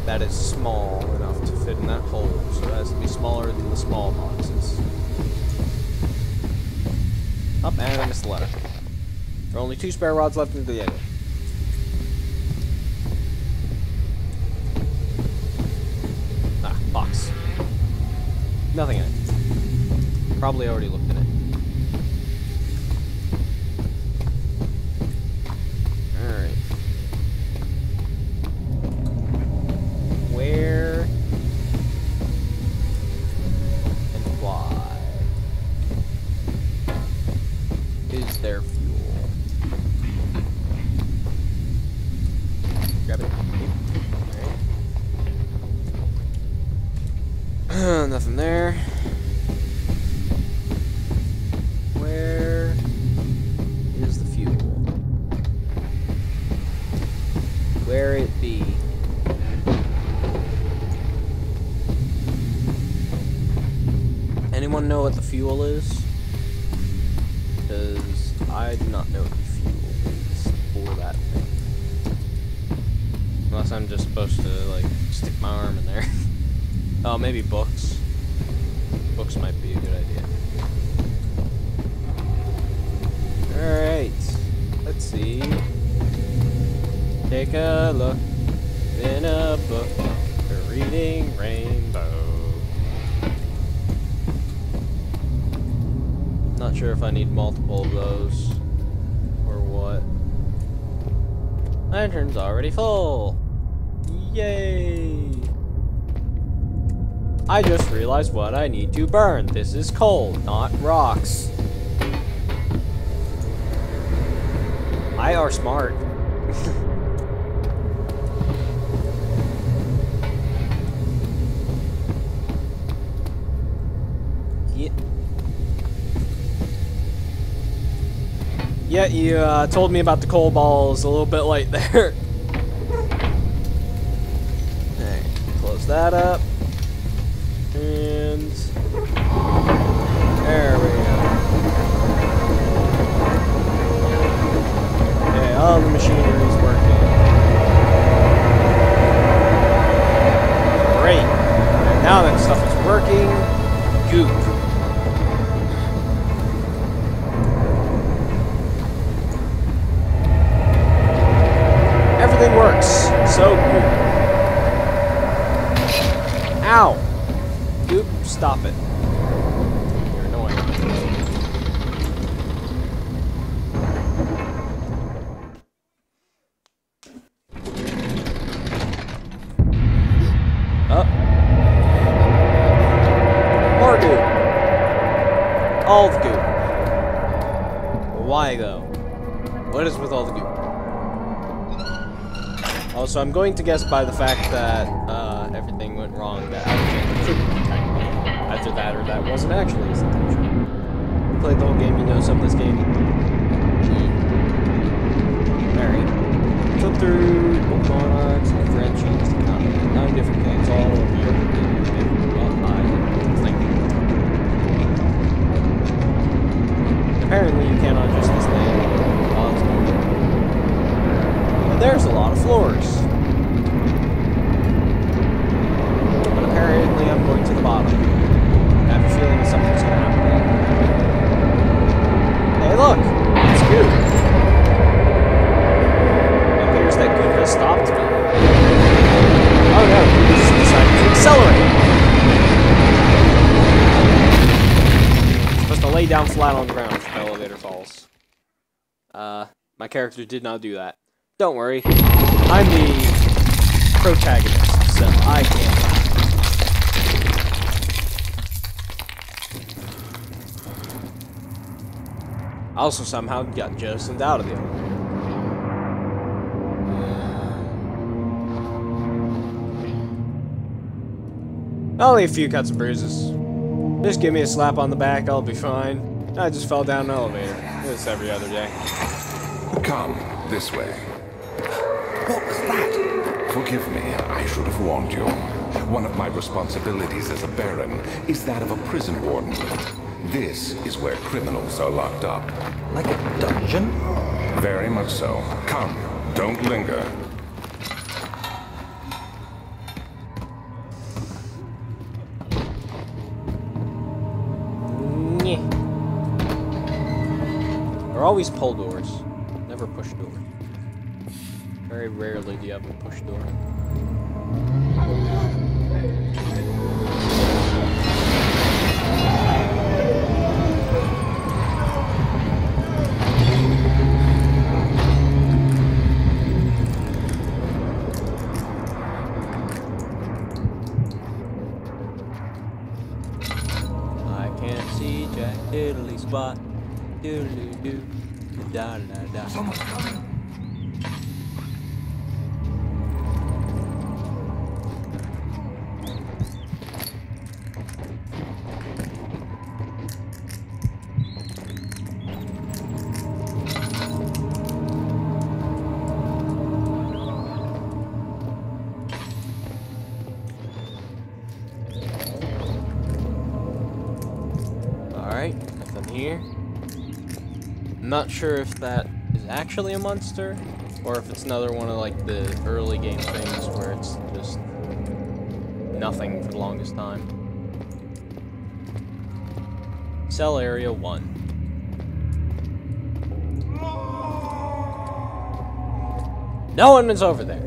that is small enough to fit in that hole, so it has to be smaller than the small boxes. Oh, and I missed the letter. There are only 2 spare rods left in the end. Ah, box. Nothing in it. Probably already looked in it. Alright. Where and why is there fuel? Grab it. Alright. Nothing there. Where is the fuel? Where it be? Anyone know what the fuel is? Because I do not know what the fuel is for that thing. Unless I'm just supposed to, like, stick my arm in there. Oh, maybe books. Books might be a good idea. Alright. Let's see. Take a look in a book. A reading rainbow. Not sure if I need multiple of those or what. Lantern's already full. Yay! I just realized what I need to burn. This is coal, not rocks. I are smart. Yeah, you told me about the coal balls a little bit late there. Alright, close that up. And there we go. Okay, all the machinery is working. Great. And now that stuff is working, goop. Everything works. So good. Ow! Goop, stop it. You're annoying. Up. More goop. All the goop. Why though? What is with all the goop? Also, I'm going to guess by the fact that everything went wrong that Alexander shouldn't be technically either that or that wasn't actually his intention. You played the whole game, you know some of this game. Alright. Flip through book monarchs, differentiates, 9 different things, all of the apparently you cannot adjust this thing while it's moving. And there's a lot of floors. But apparently I'm going to the bottom. I have a feeling that something's going to happen. Hey look! It's Goop! It appears that Goop has stopped me. Oh no, Goop has decided to accelerate! I'm supposed to lay down flat on the ground if the elevator falls. My character did not do that. Don't worry, I'm the protagonist, so I can't. I also somehow got jettisoned out of the elevator. Only a few cuts and bruises. Just give me a slap on the back, I'll be fine. I just fell down an elevator. It's every other day. Come, this way. What was that? Forgive me, I should have warned you. One of my responsibilities as a Baron is that of a prison warden. This is where criminals are locked up. Like a dungeon? Very much so. Come, don't linger. There are always pull doors, never push doors. Very rarely do you have a push door. I can't see Jack Diddley spot. Doodly doo, da da da. Someone's coming. Alright, nothing here. I'm not sure if that is actually a monster, or if it's another one of like the early game things where it's just nothing for the longest time. Cell area 1. No one is over there.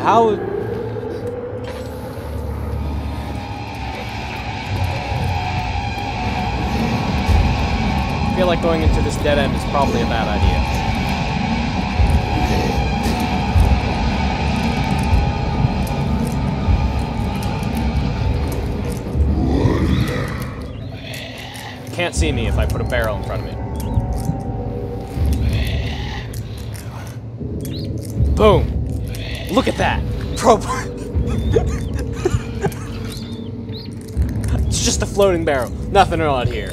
How? like going into this dead end is probably a bad idea. Can't see me if I put a barrel in front of me. Boom! Look at that! It's just a floating barrel. Nothing on here.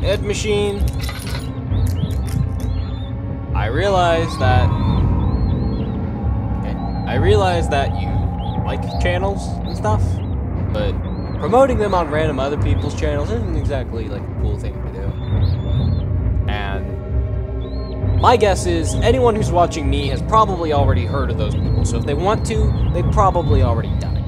Ed machine. I realize that you like channels and stuff, but promoting them on random other people's channels isn't exactly like a cool thing to do. And my guess is anyone who's watching me has probably already heard of those people, so if they want to, they've probably already done it.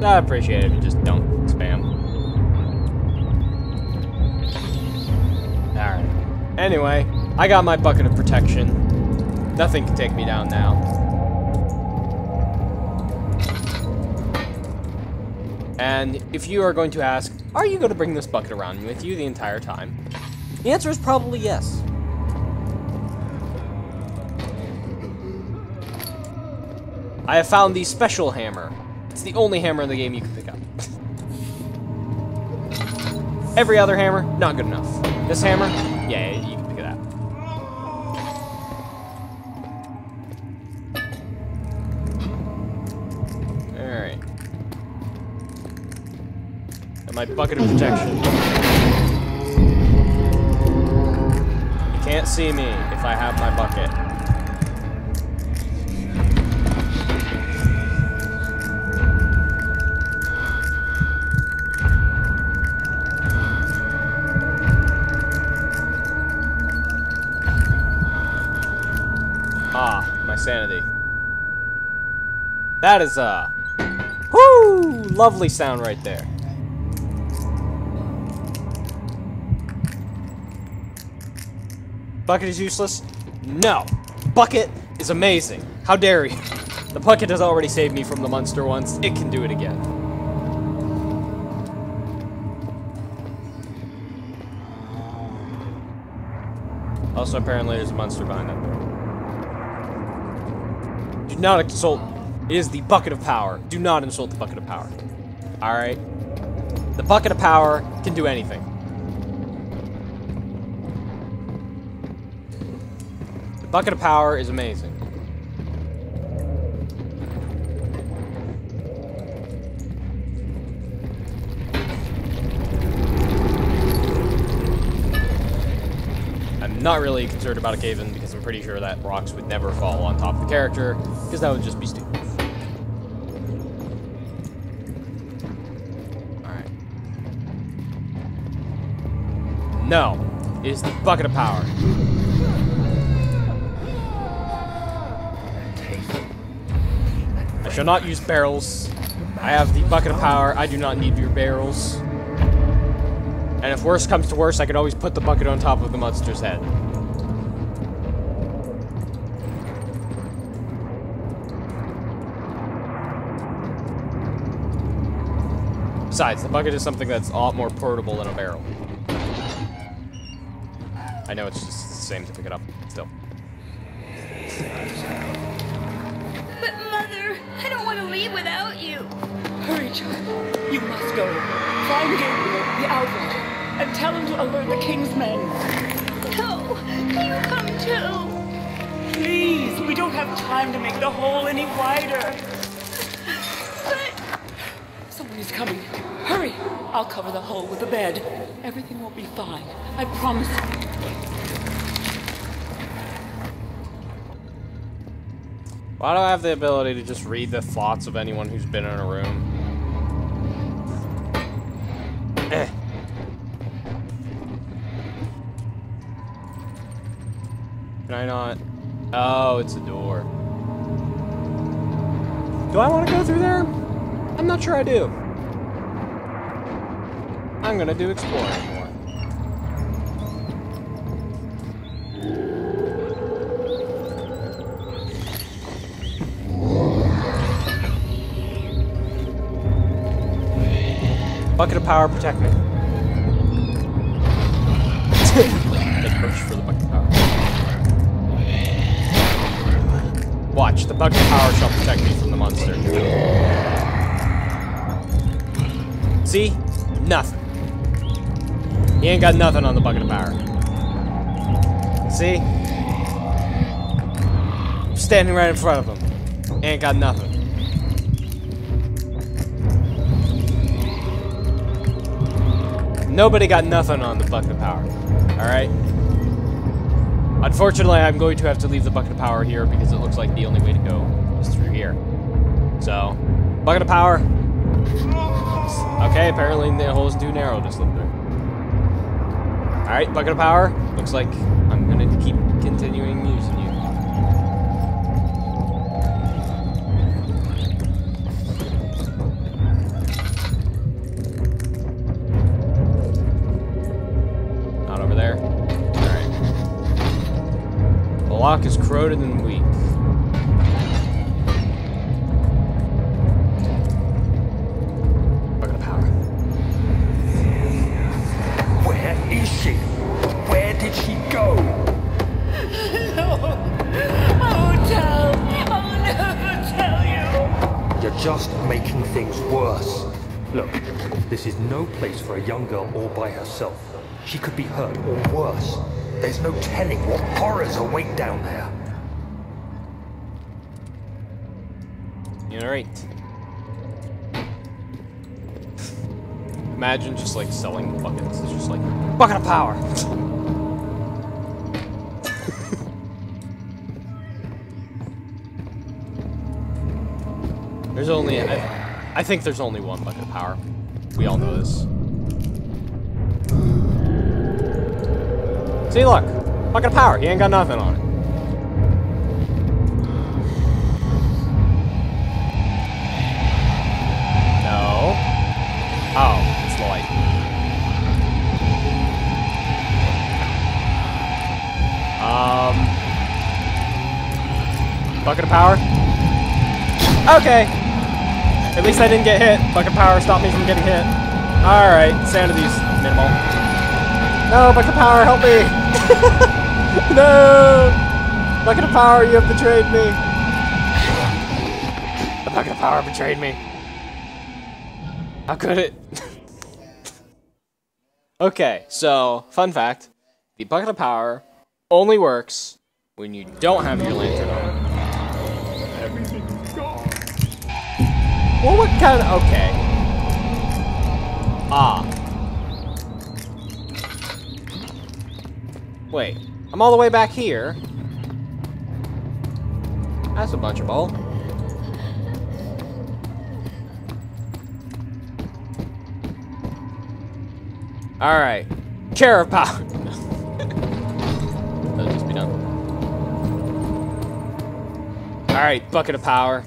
I'd appreciate it if you just don't spam. Alright. Anyway, I got my bucket of protection. Nothing can take me down now. And if you are going to ask, are you going to bring this bucket around with you the entire time? The answer is probably yes. I have found the special hammer. It's the only hammer in the game you can pick up. Every other hammer, not good enough. This hammer, yeah, you can pick it up. Alright. Got my bucket of protection. You can't see me if I have my bucket. Ah, my sanity. That is whoo, lovely sound right there. Bucket is useless? No. Bucket is amazing. How dare you? The bucket has already saved me from the monster once. It can do it again. Also, apparently there's a monster behind that door. Do not insult. It is the bucket of power. Do not insult the bucket of power. Alright? The bucket of power can do anything. The bucket of power is amazing. I'm not really concerned about a cave-in because I'm pretty sure that rocks would never fall on top of the character, because that would just be stupid. Alright. No. It is the bucket of power. I shall not use barrels. I have the bucket of power. I do not need your barrels. And if worse comes to worse, I could always put the bucket on top of the monster's head. Besides, the bucket is something that's a lot more portable than a barrel. I know it's just the same to pick it up, still. But Mother, I don't want to leave without you. Hurry, child. You must go. Find Gabriel, the outlaw, and tell him to alert the king's men. No, you come too. Please, we don't have time to make the hole any wider. But Someone is coming. Hurry. I'll cover the hole with a bed. Everything will be fine. I promise you. Why do I have the ability to just read the thoughts of anyone who's been in a room? Can I not? Oh, it's a door. Do I want to go through there? I'm not sure I do. I'm gonna do exploring more. Bucket of power, protect me. They push for the bucket of power. Watch, the bucket of power shall protect me from the monster. See? Nothing. He ain't got nothing on the bucket of power. See? I'm standing right in front of him. Ain't got nothing. Nobody got nothing on the bucket of power. Alright? Unfortunately, I'm going to have to leave the bucket of power here because it looks like the only way to go is through here. So, bucket of power. Okay, apparently the hole is too narrow to slip through. Alright, bucket of power. Looks like I'm gonna keep continuing using you. Not over there. Alright. The lock is corroded and weak. Bucket of power. Where is she? Where did she go? No, I won't tell. I will never tell you. You're just making things worse. Look, this is no place for a young girl all by herself. She could be hurt or worse. There's no telling what horrors await down there. You're right. Imagine just like selling buckets. It's just like bucket of power. There's only I think there's only one bucket of power. We all know this. See, look, bucket of power. He ain't got nothing on it. No. Oh, it's the light. Bucket of power? Okay. At least I didn't get hit. Bucket of power stopped me from getting hit. Alright, sanity's minimal. No, bucket of power, help me! No! Bucket of power, you have betrayed me. The bucket of power betrayed me. How could it? Okay, so, fun fact. The bucket of power only works when you don't have your lantern on. Everything's gone. Well, what kind of... Okay. Ah. Wait. I'm all the way back here. That's a bunch of bull. Alright. Chair of power. That'll just be done. Alright, bucket of power.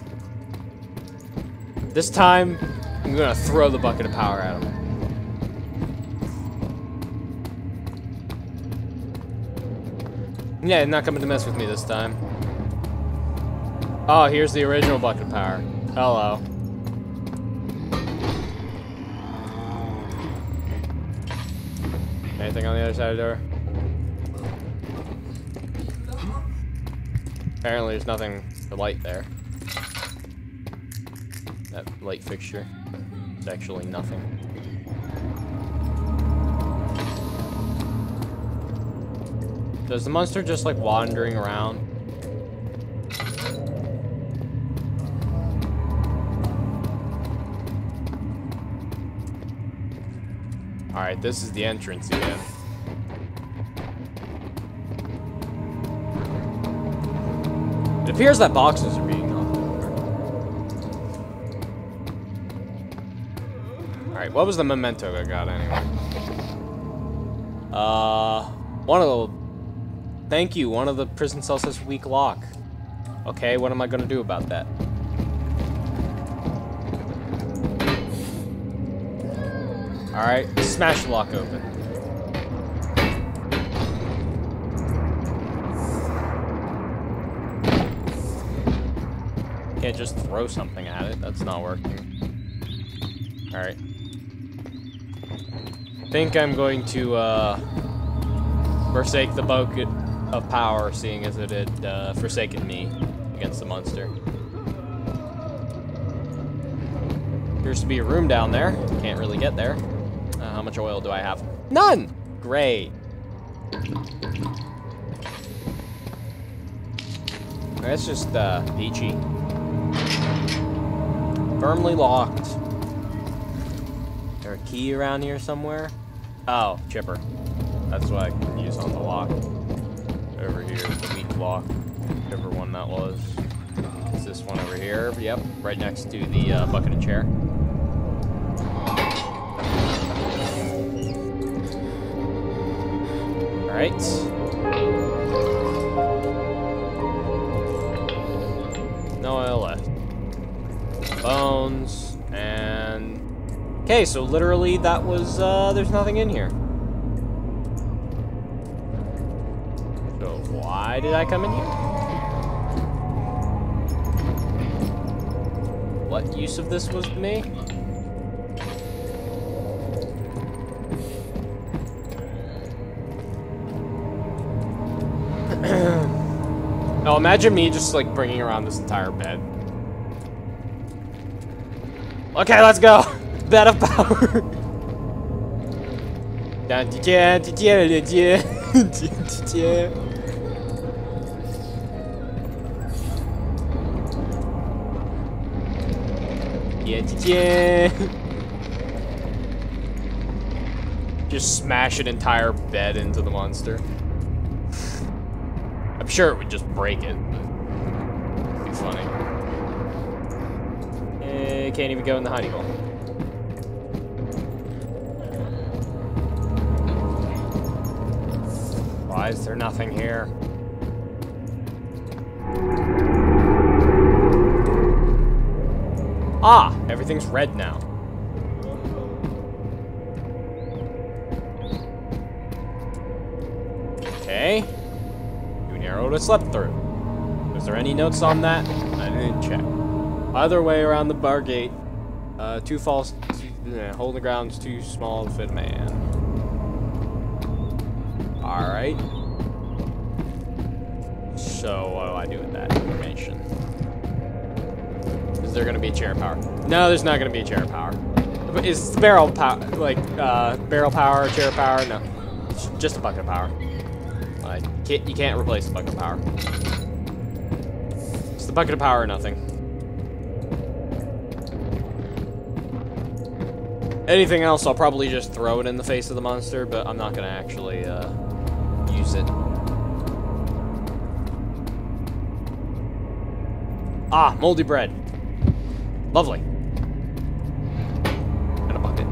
This time, I'm gonna throw the bucket of power at him. Yeah, he's not coming to mess with me this time. Oh, here's the original bucket of power. Hello. Anything on the other side of the door? Apparently there's nothing to light there. That light fixture is actually nothing. Does the monster just like wandering around? Alright, this is the entrance again. It appears that boxes are being knocked over. Alright, what was the memento I got anyway? One of the... Thank you, one of the prison cells has weak lock. Okay, what am I gonna do about that? Alright, smash the lock open. Can't just throw something at it. That's not working. Alright. I think I'm going to, forsake the bucket of power, seeing as it had, forsaken me against the monster. Appears to be a room down there. Can't really get there. How much oil do I have? None! Great. That's just, peachy. Firmly locked. Is there a key around here somewhere? Oh, chipper. That's what I can use on the lock. Over here, the weak lock. Whichever one that was. It's this one over here. Yep, right next to the bucket and chair. Alright. No oil left. Bones, and... Okay, so literally that was, there's nothing in here. So why did I come in here? What use of this was to me? Oh, imagine me just, like, bringing around this entire bed. Okay, let's go! Bed of power! Just smash an entire bed into the monster. I'm sure it would just break it, but it'd be funny. Can't even go in the hidey hole. Why is there nothing here? Ah, everything's red now. Okay. Too narrow to slip through. Was there any notes on that? I didn't check. Either way around the bar gate. Too false. Holding the ground's too small to fit a man. Alright. So, what do I do with that information? Is there gonna be a chair power? No, there's not gonna be a chair power. Is the barrel power, like, barrel power, chair power? No. It's just a bucket of power. Like, you can't replace the bucket of power. It's the bucket of power or nothing. Anything else, I'll probably just throw it in the face of the monster, but I'm not gonna actually, use it. Ah, moldy bread. Lovely. And a bucket.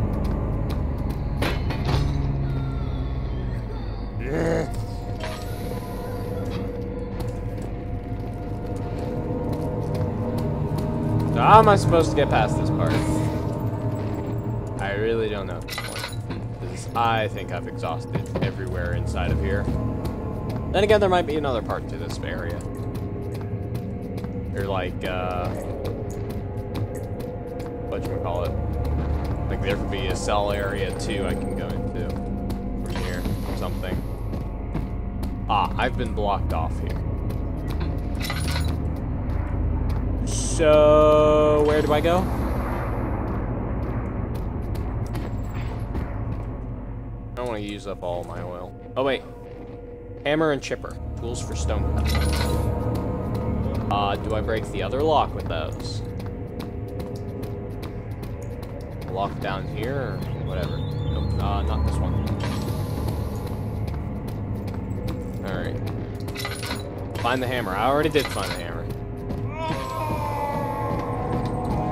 So how am I supposed to get past this part? I really don't know at this point. Because I think I've exhausted everywhere inside of here. Then again, there might be another part to this area. Or like, whatchamacallit? Like there could be a cell area too I can go into. From here, or something. Ah, I've been blocked off here. So, where do I go? I don't want to use up all my oil. Oh wait. Hammer and chipper. Tools for stone cutting. Do I break the other lock with those? Lock down here or whatever? Nope, not this one. Alright. Find the hammer. I already did find the hammer.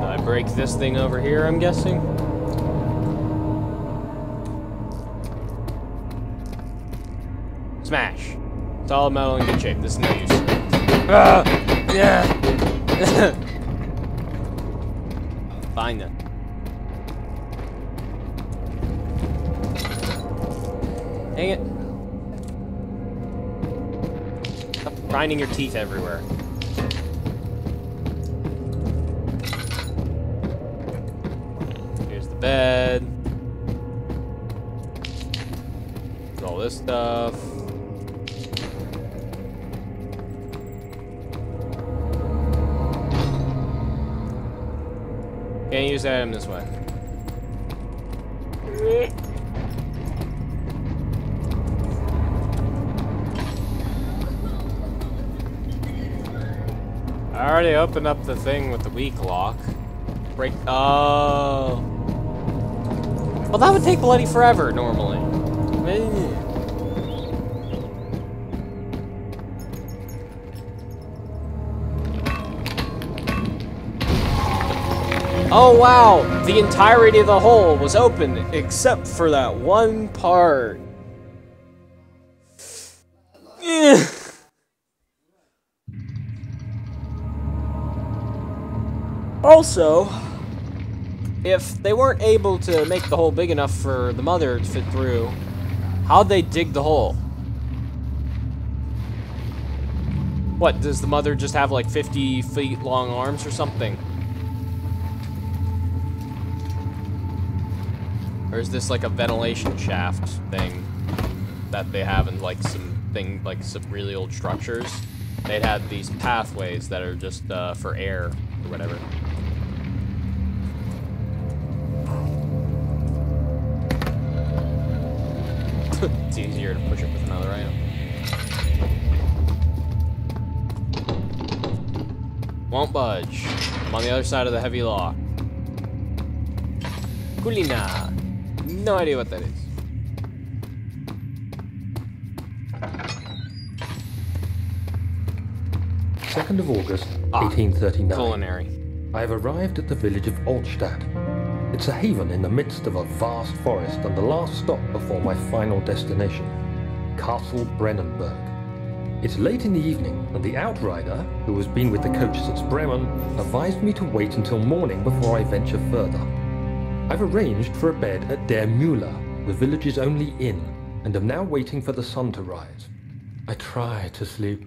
Did I break this thing over here, I'm guessing? Smash. Solid metal in good shape. This is no use. Yeah. Find them. Dang it. Stop grinding your teeth everywhere. Here's the bed. There's all this stuff. Can't use that item this way. I already opened up the thing with the weak lock. Break. Oh. Well, that would take bloody forever normally. Oh wow! The entirety of the hole was open except for that one part. Also, if they weren't able to make the hole big enough for the mother to fit through, how'd they dig the hole? What, does the mother just have like 50 feet long arms or something? Or is this like a ventilation shaft thing that they have in like some really old structures? They'd had these pathways that are just for air or whatever. It's easier to push it with another item. Won't budge. I'm on the other side of the heavy lock. Kulina. No idea what that is. Second of August, 1839. Culinary. I have arrived at the village of Altstadt. It's a haven in the midst of a vast forest and the last stop before my final destination, Castle Brennenburg. It's late in the evening, and the outrider, who has been with the coach since Bremen, advised me to wait until morning before I venture further. I've arranged for a bed at Der Müller, the village's only inn, and am now waiting for the sun to rise. I try to sleep,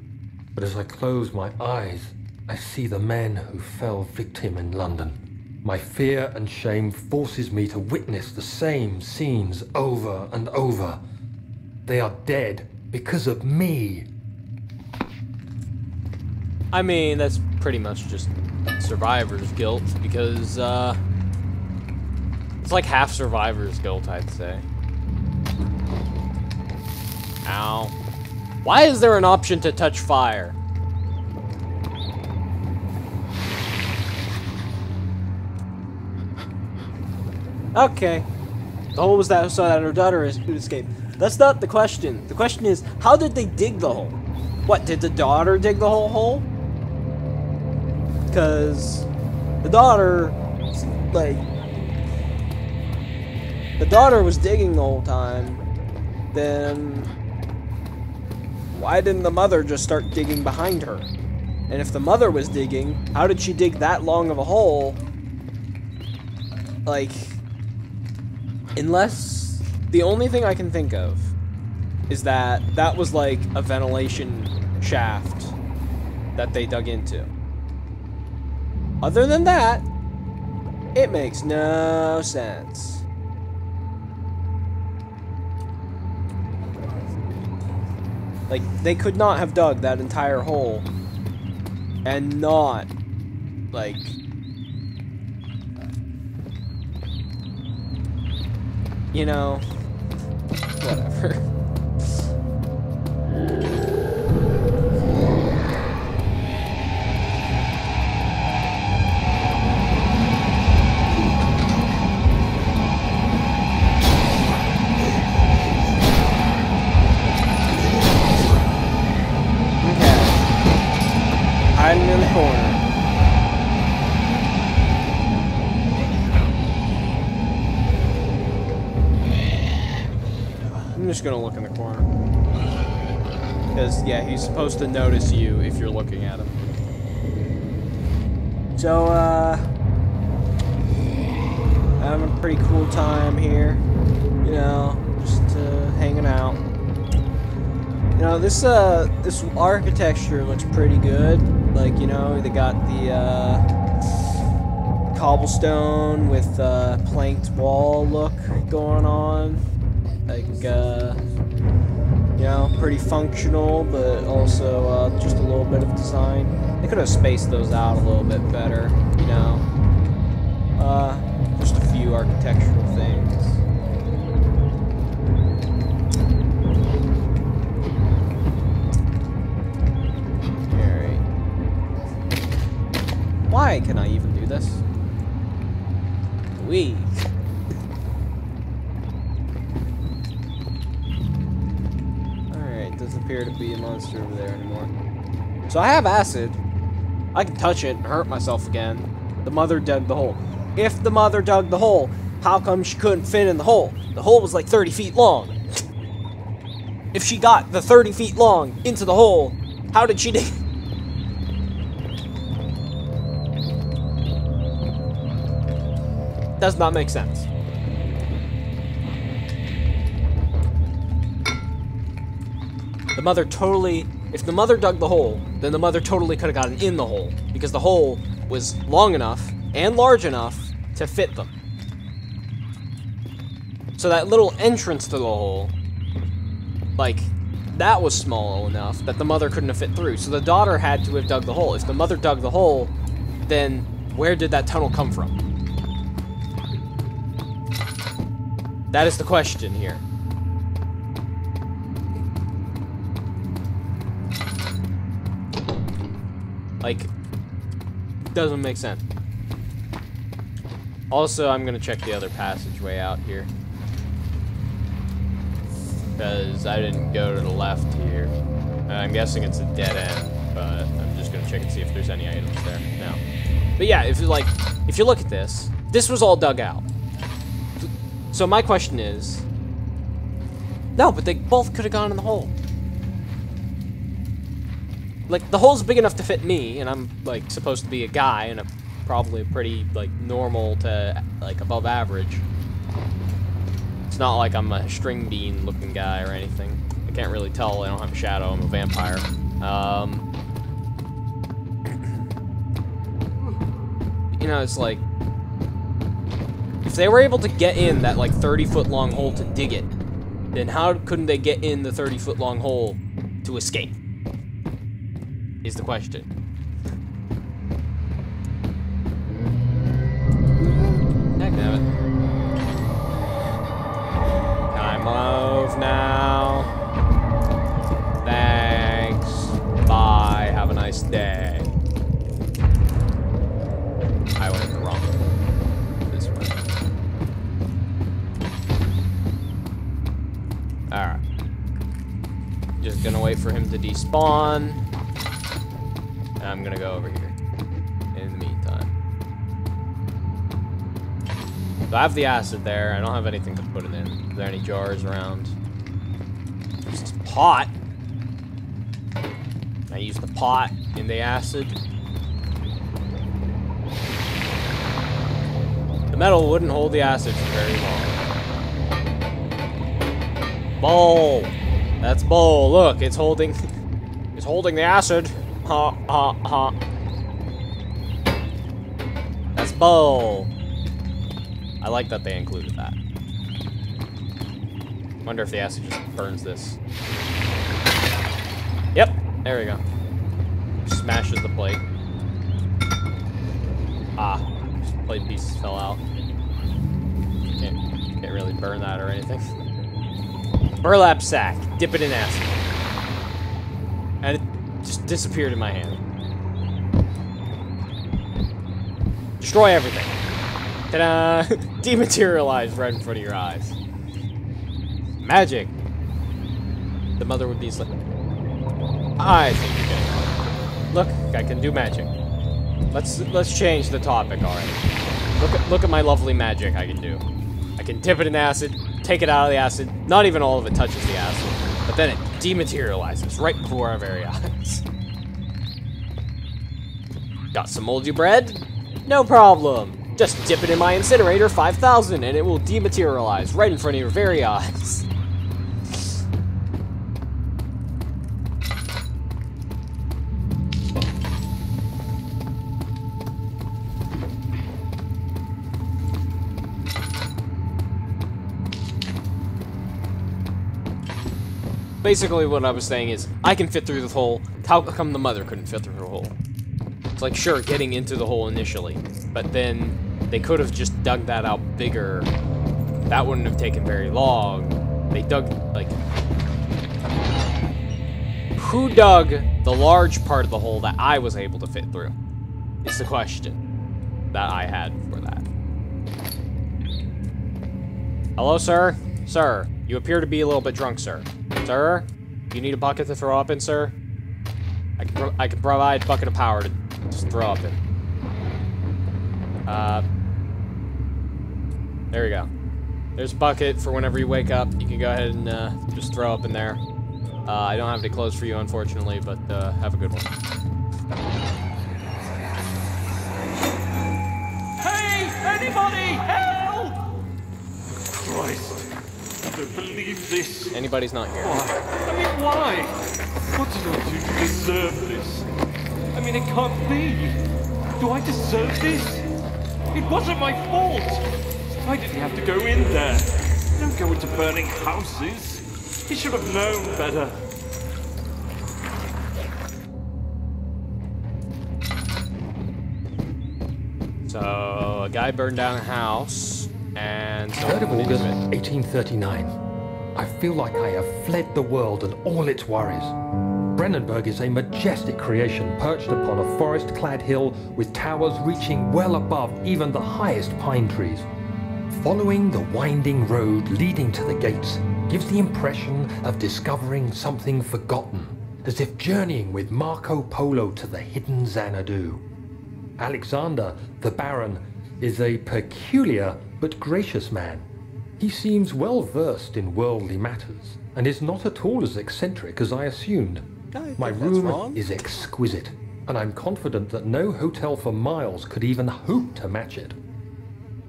but as I close my eyes, I see the men who fell victim in London. My fear and shame forces me to witness the same scenes over and over. They are dead because of me. I mean, that's pretty much just survivor's guilt, because, it's like half survivor's guilt, I'd say. Ow. Why is there an option to touch fire? Okay. The hole was that so that her daughter could escape. That's not the question. The question is, how did they dig the hole? What, did the daughter dig the whole hole? Because the daughter, like, the daughter was digging the whole time. Then why didn't the mother just start digging behind her? And if the mother was digging, how did she dig that long of a hole? Like, unless the only thing I can think of is that that was like a ventilation shaft that they dug into. Other than that, it makes no sense. Like, they could not have dug that entire hole and not, like, you know, whatever. Hiding in the corner. I'm just gonna look in the corner. Because, yeah, he's supposed to notice you if you're looking at him. So, having a pretty cool time here. You know, just hanging out. You know, this architecture looks pretty good. Like, you know, they got the cobblestone with planked wall look going on. Like, you know, pretty functional, but also just a little bit of design. They could have spaced those out a little bit better, you know. Just a few architectural things. Alright. Why can I even do this? Wee. Alright, doesn't appear to be a monster over there anymore. So I have acid. I can touch it and hurt myself again. The mother dug the hole. If the mother dug the hole, how come she couldn't fit in the hole? The hole was like 30 feet long. If she got the 30 feet long into the hole, how did she dig? Does not make sense. The mother totally... If the mother dug the hole, then the mother totally could have gotten in the hole, because the hole was long enough and large enough to fit them. So that little entrance to the hole, like, that was small enough that the mother couldn't have fit through. So the daughter had to have dug the hole. If the mother dug the hole, then where did that tunnel come from? That is the question here. Like, doesn't make sense. Also, I'm gonna check the other passageway out here. Because I didn't go to the left here. I'm guessing it's a dead end, but I'm just gonna check and see if there's any items there. No. But yeah, if you look at this, this was all dug out. So my question is, no, but they both could have gone in the hole. Like, the hole's big enough to fit me, and I'm, like, supposed to be a guy, and I'm probably pretty, like, normal to, like, above average. It's not like I'm a string bean looking guy or anything. I can't really tell. I don't have a shadow. I'm a vampire. You know, it's like, if they were able to get in that, like, 30-foot long hole to dig it, then how couldn't they get in the 30-foot long hole to escape? Is the question. Dagnabbit. Can I move now? Thanks. Bye. Have a nice day. I went the wrong way. This way. Alright. Just gonna wait for him to despawn. I'm gonna go over here in the meantime. So I have the acid there. I don't have anything to put it in. Is there any jars around? There's this pot. I use the pot in the acid. The metal wouldn't hold the acid for very long. Bowl. That's bowl. Look, it's holding the acid. Ha, ha, ha. That's bowl. I like that they included that. Wonder if the acid just burns this. Yep, there we go. Smashes the plate. Ah, plate pieces fell out. Can't really burn that or anything. Burlap sack. Dip it in acid. And it just disappeared in my hand. Destroy everything. Ta-da! Dematerialized right in front of your eyes. Magic. The mother would be like, I think you're getting it. Look, I can do magic. Let's change the topic already. Look at my lovely magic I can do. I can dip it in acid, take it out of the acid. Not even all of it touches the acid, but then it dematerializes right before our very eyes. Got some moldy bread? No problem. Just dip it in my incinerator 5000 and it will dematerialize right in front of your very eyes. basically what I was saying is, I can fit through the hole, how come the mother couldn't fit through the hole? It's like, sure, getting into the hole initially, but then they could have just dug that out bigger. That wouldn't have taken very long. They dug, like... Who dug the large part of the hole that I was able to fit through? It's the question that I had for that. Hello, sir? Sir, you appear to be a little bit drunk, sir. Sir? You need a bucket to throw up in, sir? I can provide a bucket of power to just throw up in. There we go. There's a bucket for whenever you wake up. You can go ahead and just throw up in there. I don't have any clothes for you, unfortunately, but have a good one. Hey! Anybody! Help! Christ. I don't believe this. Anybody's not here. Why? I mean, why? What did I do to deserve this? I mean, it can't be. Do I deserve this? It wasn't my fault. I didn't have to go in there. Don't go into burning houses. He should have known better. So, a guy burned down a house, and... 3rd of August, 1839. I feel like I have fled the world and all its worries. Brennenburg is a majestic creation perched upon a forest-clad hill with towers reaching well above even the highest pine trees. Following the winding road leading to the gates gives the impression of discovering something forgotten, as if journeying with Marco Polo to the hidden Xanadu. Alexander, the Baron, is a peculiar but gracious man. He seems well versed in worldly matters, and is not at all as eccentric as I assumed. My room is exquisite, and I'm confident that no hotel for miles could even hope to match it.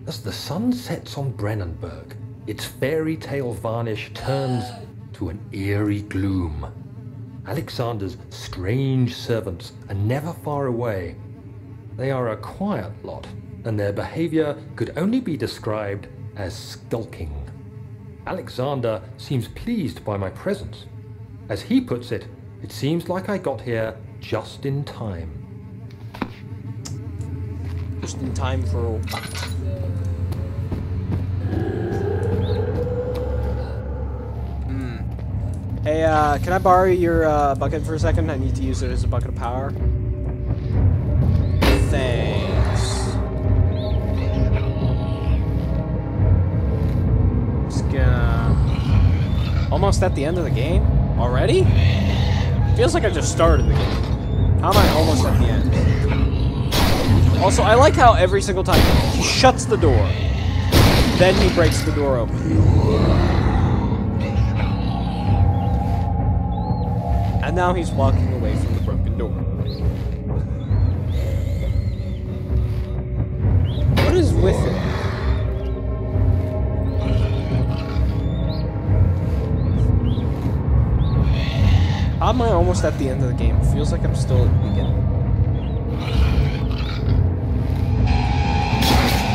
As the sun sets on Brennenburg, its fairy tale varnish turns to an eerie gloom. Alexander's strange servants are never far away. They are a quiet lot, and their behavior could only be described as skulking. Alexander seems pleased by my presence. As he puts it, it seems like I got here just in time. Just in time for... Hey, can I borrow your bucket for a second? I need to use it as a bucket of power. Thanks. Just gonna... Almost at the end of the game? Already? Feels like I just started the game. How am I almost at the end? Also, I like how every single time he shuts the door, then he breaks the door open. And now he's walking away from the broken door. What is with it? How am I almost at the end of the game? It feels like I'm still at the beginning.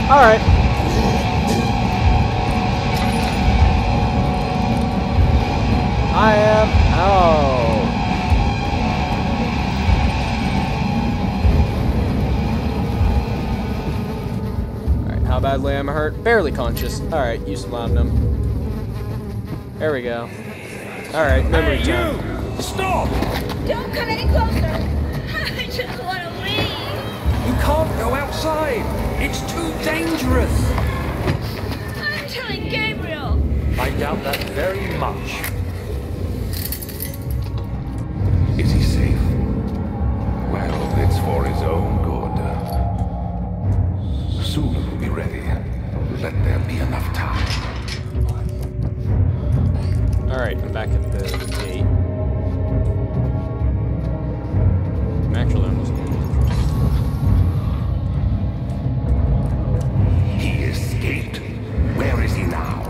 Alright. I am out. Alright, how badly am I hurt? Barely conscious. Alright, use some laudanum. There we go. Alright, memory time. Stop! Don't come any closer. I just want to leave. You can't go outside. It's too dangerous. I'm telling Gabriel. I doubt that very much. Is he safe? Well, it's for his own good. Soon he'll be ready. Let there be enough time. Alright, I'm back at the gate. I'm actually almost done. He escaped. Where is he now?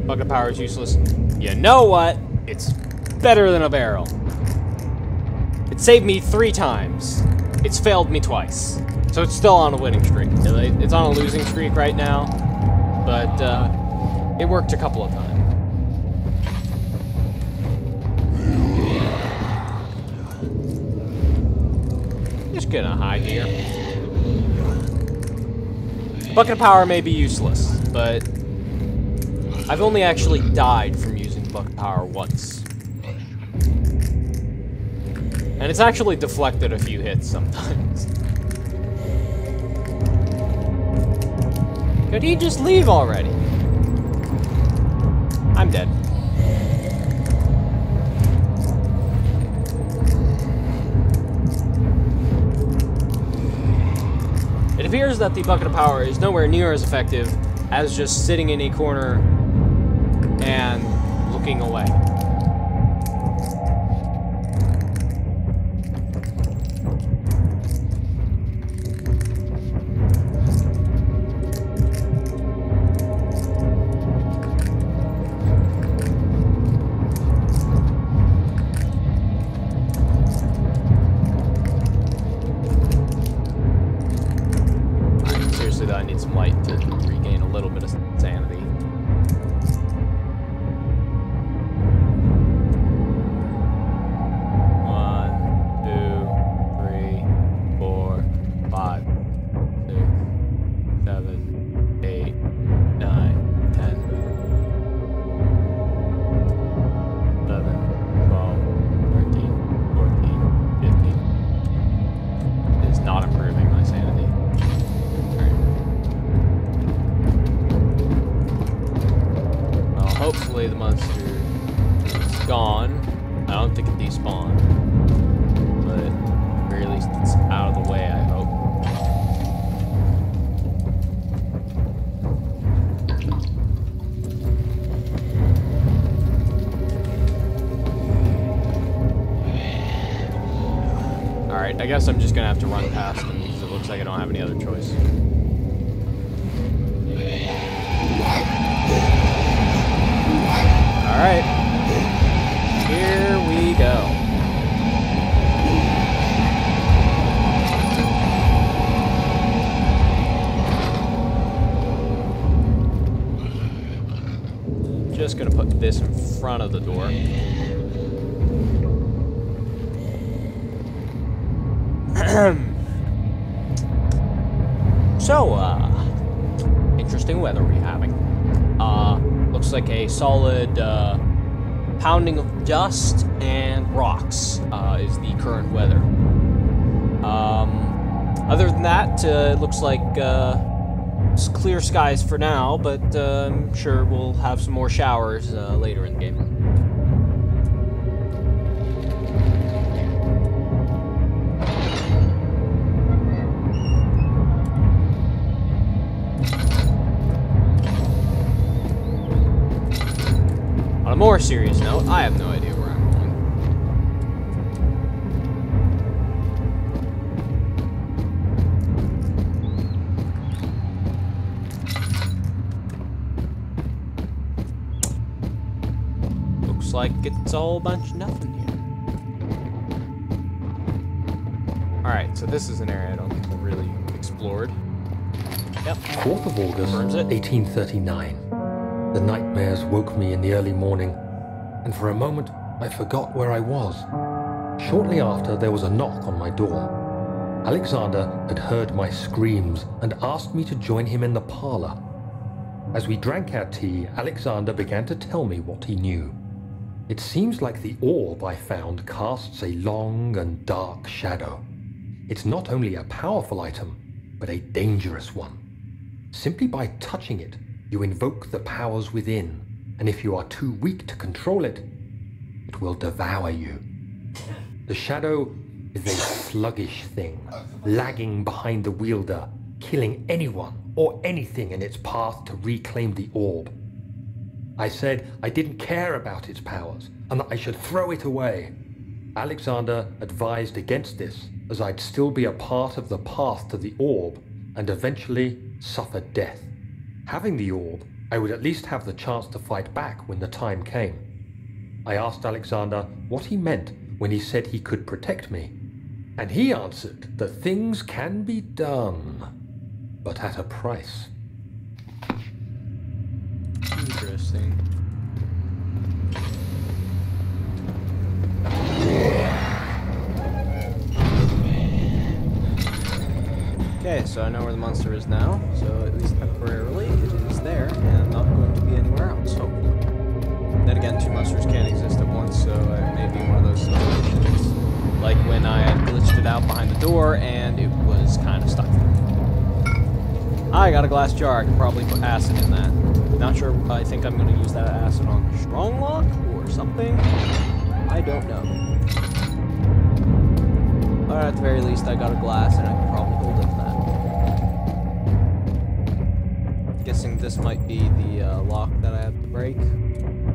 Bucket power is useless. You know what? It's better than a barrel. It saved me 3 times. it's failed me twice. So it's still on a winning streak. It's on a losing streak right now, but it worked a couple of times. Just gonna hide here. Bucket of power may be useless, but I've only actually died from using bucket of power once. And it's actually deflected a few hits sometimes. Could he just leave already? I'm dead. It appears that the bucket of power is nowhere near as effective as just sitting in a corner and looking away. I need some light to regain a little bit of sanity. One, two, three, four, 5, 6, 7, 8, 9, 10, 11, 12, 13, 14, 15. It is not improving my sanity. Hopefully the monster is gone. I don't think it despawned, but at the very least it's out of the way, I hope. Alright, I guess I'm just gonna have to run past them because it looks like I don't have any other choice. Alright, here we go. Just gonna put this in front of the door. So, interesting weather we're having. Looks like a solid pounding of dust and rocks is the current weather. Other than that, it looks like it's clear skies for now, but I'm sure we'll have some more showers later in the game. On a more serious note, I have no idea where I'm going. Looks like it's a whole bunch of nothing here. Alright, so this is an area I don't think I've really explored. Yep. 4th of August, 1839. The nightmares woke me in the early morning, and for a moment I forgot where I was. Shortly after, there was a knock on my door. Alexander had heard my screams and asked me to join him in the parlor. As we drank our tea, Alexander began to tell me what he knew. It seems like the orb I found casts a long and dark shadow. It's not only a powerful item, but a dangerous one. Simply by touching it, you invoke the powers within, and if you are too weak to control it, it will devour you. The shadow is a sluggish thing, lagging behind the wielder, killing anyone or anything in its path to reclaim the orb. I said I didn't care about its powers, and that I should throw it away. Alexander advised against this, as I'd still be a part of the path to the orb, and eventually suffer death. Having the orb, I would at least have the chance to fight back when the time came. I asked Alexander what he meant when he said he could protect me. And he answered that things can be done, but at a price. Interesting. Okay, so I know where the monster is now, so at least temporarily it is there, and not going to be anywhere else, hopefully. Then again, two monsters can't exist at once, so it may be one of those situations. Like when I had glitched it out behind the door, and it was kind of stuck there. I got a glass jar, I could probably put acid in that. Not sure, I think I'm going to use that acid on strong lock, or something. I don't know. But at the very least, I got a glass, and I can probably hold it to that. Guessing this might be the lock that I have to break.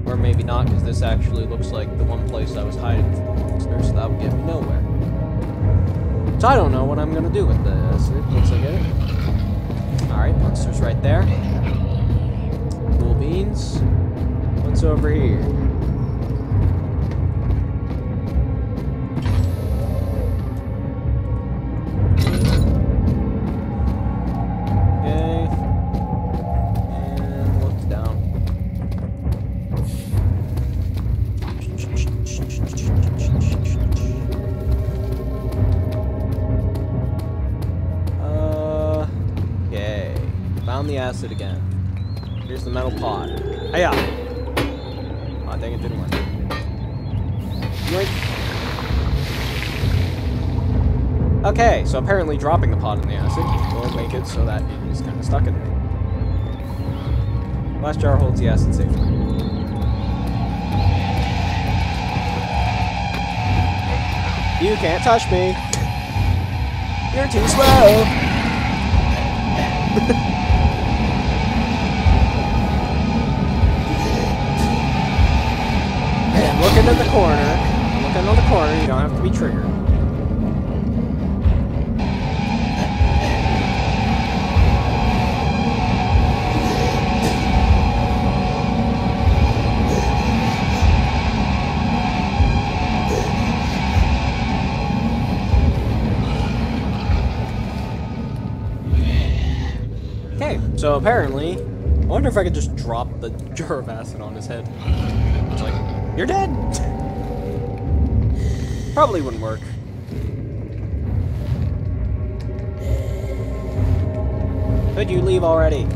Or maybe not, because this actually looks like the one place I was hiding from the monster, so that would get me nowhere. So I don't know what I'm going to do with this. Once I get it. Alright, monster's right there. Cool beans. What's over here? The acid again. Here's the metal pot. Hiya! Aw, dang, it didn't work. Yoink. Okay, so apparently dropping the pot in the acid will make it so that it is kind of stuck in there. Glass jar holds the acid safely. You can't touch me! You're too slow! Looking in the corner. Looking on the corner, you don't have to be triggered. Okay, so apparently, I wonder if I could just drop the jar of acid on his head. It's like, you're dead! Probably wouldn't work. Could you leave already?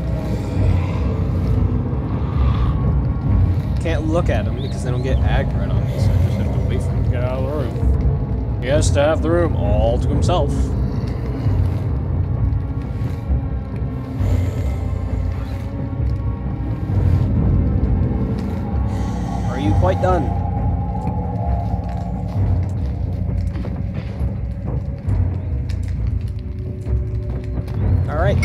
Can't look at him because they don't get aggroed on me, so I just have to wait for him to get out of the room. He has to have the room all to himself. Are you quite done? Alright.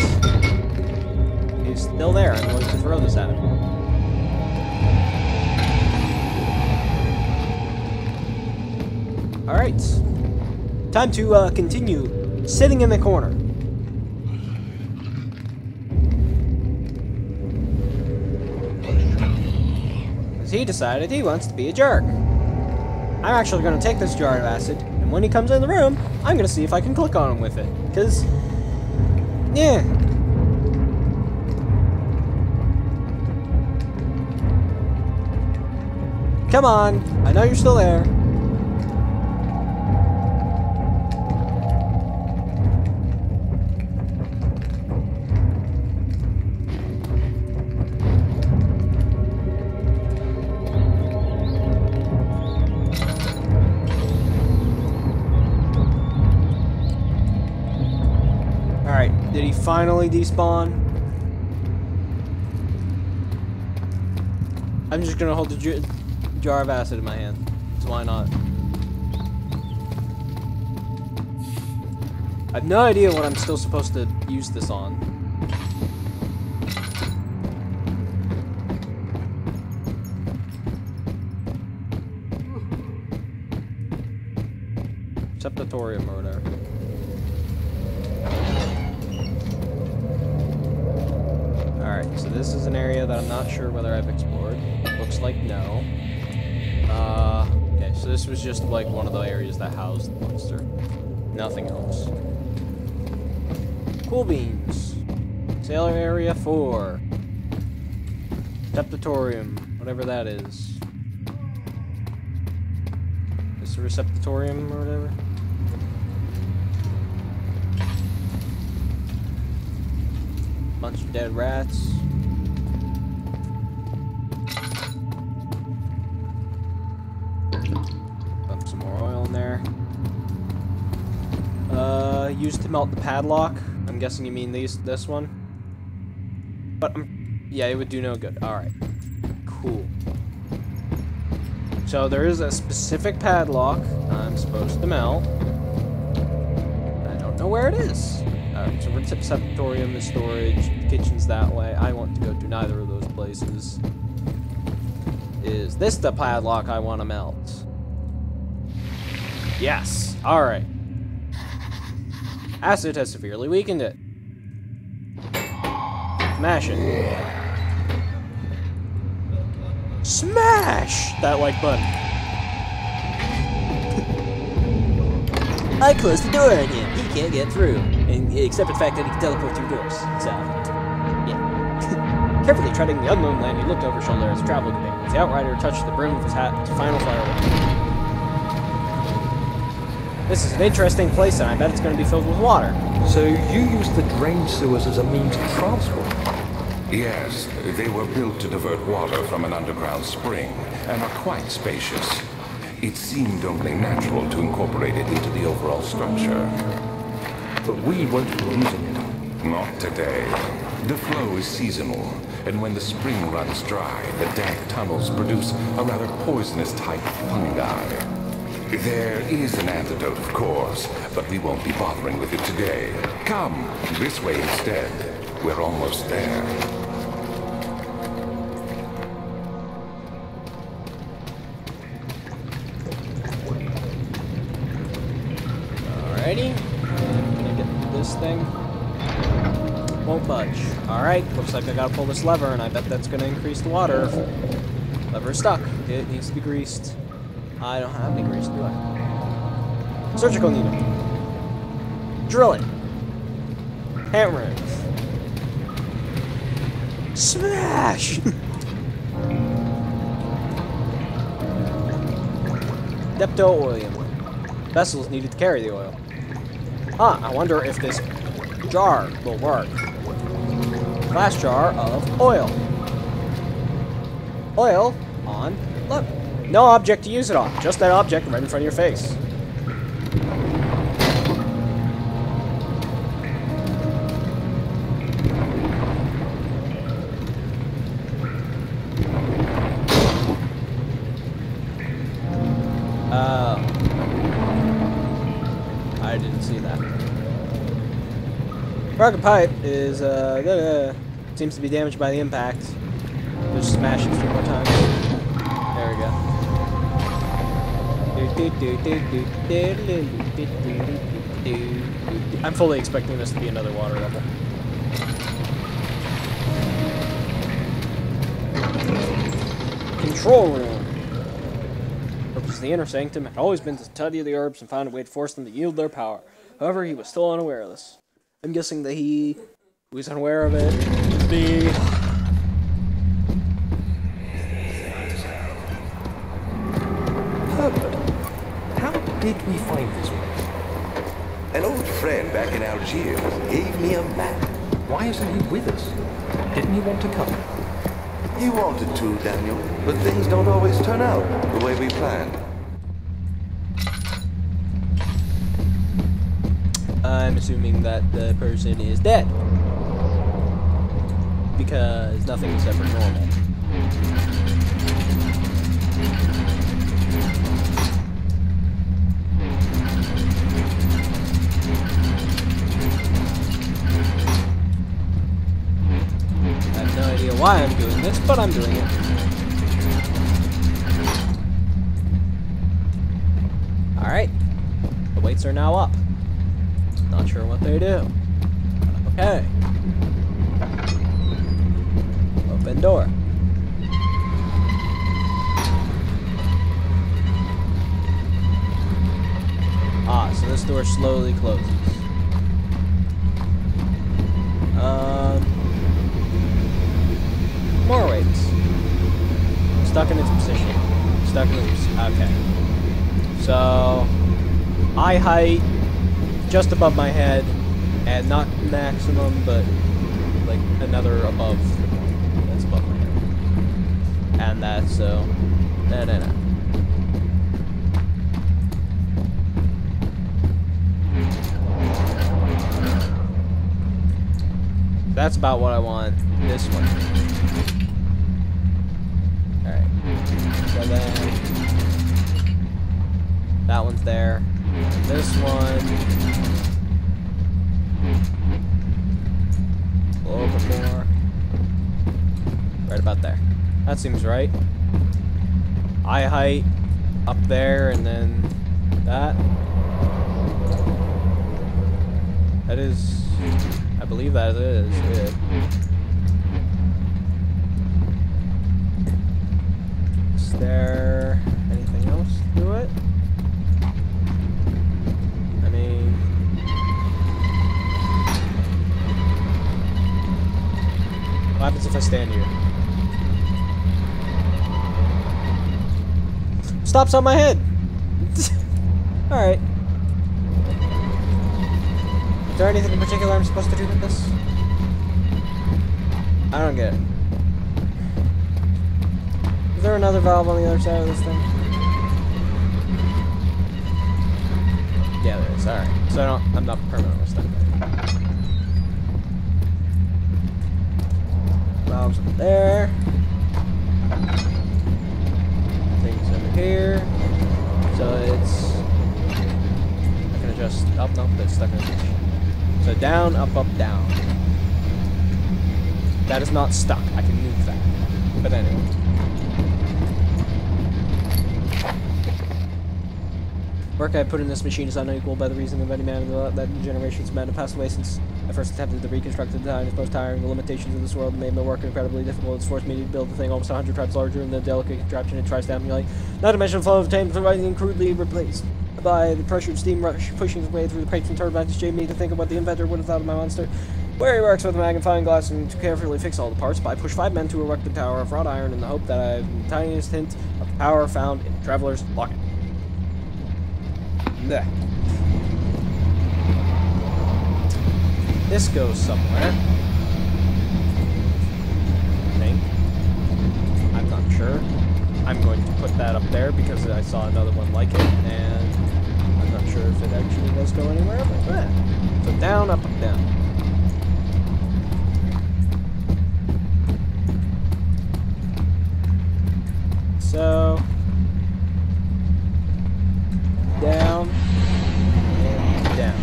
He's still there. I'm going to throw this at him. Alright. Time to continue sitting in the corner. Because he decided he wants to be a jerk. I'm actually going to take this jar of acid, and when he comes in the room, I'm going to see if I can click on him with it. Because... yeah. Come on. I know you're still there. Alright, did he finally despawn? I'm just gonna hold the jar of acid in my hand, so why not? I have no idea what I'm still supposed to use this on. Septatorium or whatever. Alright, so this is an area that I'm not sure whether I've explored. Looks like no. Okay, so this was just like one of the areas that housed the monster. Nothing else. Cool beans. Sailor Area 4. Receptatorium. Whatever that is. Is it a receptatorium or whatever? Bunch of dead rats. Dump some more oil in there. Used to melt the padlock. I'm guessing you mean this one. But yeah, it would do no good. Alright. Cool. So there is a specific padlock I'm supposed to melt. I don't know where it is. Alright, so receptatorium is storage, kitchen's that way. I want to go to neither of those places. Is this the padlock I want to melt? Yes. Alright. Acid has severely weakened it. Smash it. Smash that like button. I closed the door on him. He can't get through. And, except for the fact that he can teleport through doors. So, yeah. Carefully treading the unknown land, he looked over his shoulder as travel companions. The outrider touched the brim of his hat to final firework. This is an interesting place, and I bet it's going to be filled with water. So you used the drain sewers as a means of transport? Yes, they were built to divert water from an underground spring, and are quite spacious. It seemed only natural to incorporate it into the overall structure. But we won't be using it. Not today. The flow is seasonal, and when the spring runs dry, the dank tunnels produce a rather poisonous type of fungi. There is an antidote, of course, but we won't be bothering with it today. Come, this way instead. We're almost there. Alrighty. I'm gonna get this thing. Won't budge. Alright, looks like I gotta pull this lever, and I bet that's gonna increase the water. Lever is stuck. It needs to be greased. I don't have any grease, do I? Surgical needle. Drill it. Hammer it. Smash! Depto-oleum. Vessels needed to carry the oil. Huh, I wonder if this jar will work. Glass jar of oil. Oil on lever. No object to use it on, just that object right in front of your face. I didn't see that. Rocket pipe is, seems to be damaged by the impact. Just smash it 3 more times. There we go. I'm fully expecting this to be another water level. Control room. The purpose of the inner sanctum had always been to study the herbs and find a way to force them to yield their power. However, he was still unaware of this. I'm guessing that he who is unaware of it is the... Did we find this place? An old friend back in Algiers gave me a map. Why isn't he with us? Didn't he want to come? He wanted to, Daniel, but things don't always turn out the way we planned. I'm assuming that the person is dead. Because nothing is ever normal. Why I'm doing this, but I'm doing it. Alright. The weights are now up. Not sure what they do. Okay. Open door. Ah, so this door slowly closes. More weights. Stuck in its position. Stuck in its... Okay. So... eye height, just above my head, and not maximum, but like another above that's above my head. And that's so... No. That's about what I want this one. Alright. So then... that one's there. This one... a little bit more. Right about there. That seems right. Eye height up there, and then that. That is... I believe that is it. Is there anything else to it? I mean... what happens if I stand here? Stops on my head! Alright. Is there anything in particular I'm supposed to do with this? I don't get it. Is there another valve on the other side of this thing? Yeah, there is. Alright. So I'm not permanently stuck there. Valves up there. Things over here. So it's... I can adjust... oh, no, it's stuck in the position. So down, up, down. That is not stuck. I can move that. But anyway. Work I put in this machine is unequal by the reason of any man that generations men have passed away since I first attempted to reconstruct the design. It's most tiring. The limitations of this world made my work incredibly difficult. It's forced me to build a thing almost 100 times larger than the delicate contraption it tries to emulate. Not to mention the flow of time providing crudely replaced by the pressured steam rush pushing its way through the pipes and turbines. It me to think of what the inventor would have thought of my monster. Where he works with a magnifying glass and to carefully fix all the parts. But I push 5 men to erect the tower of wrought iron in the hope that I have the tiniest hint of the power found in Traveler's Locket. Blech. This goes somewhere. I think. I'm not sure. I'm going to put that up there because I saw another one like it, and I'm not sure if it actually does go anywhere, but yeah. So down, up, down. So down and down.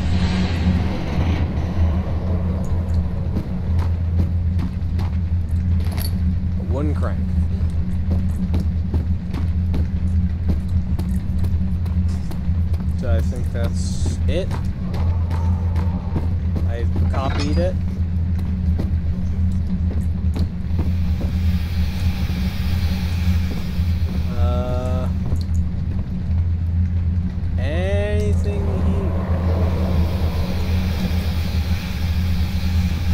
One crank. So I think that's it. I've copied it. Anything here?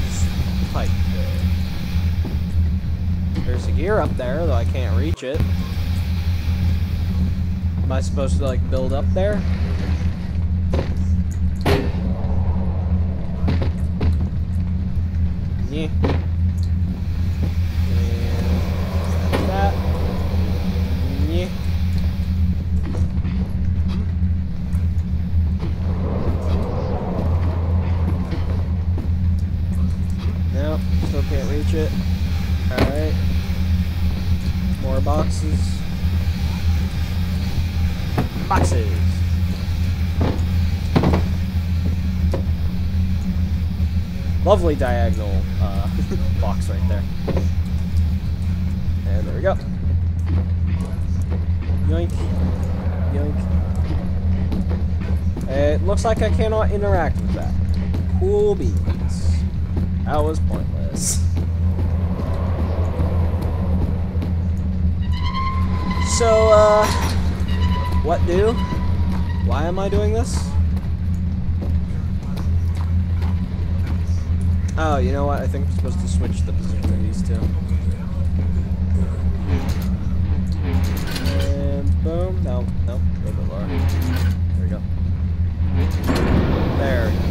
Just pipe there. There's a gear up there, though I can't reach it. Am I supposed to, like, build up there? Yeah. And that. Yeah. No, still can't reach it. Alright. More boxes. Boxes! Lovely diagonal box right there. And there we go. Yoink. Yoink. It looks like I cannot interact with that. Cool beans. That was pointless. So, what do? Why am I doing this? Oh, you know what? I think I'm supposed to switch the position of these two. And boom. No, no, a little bit lower. There we go. There we go.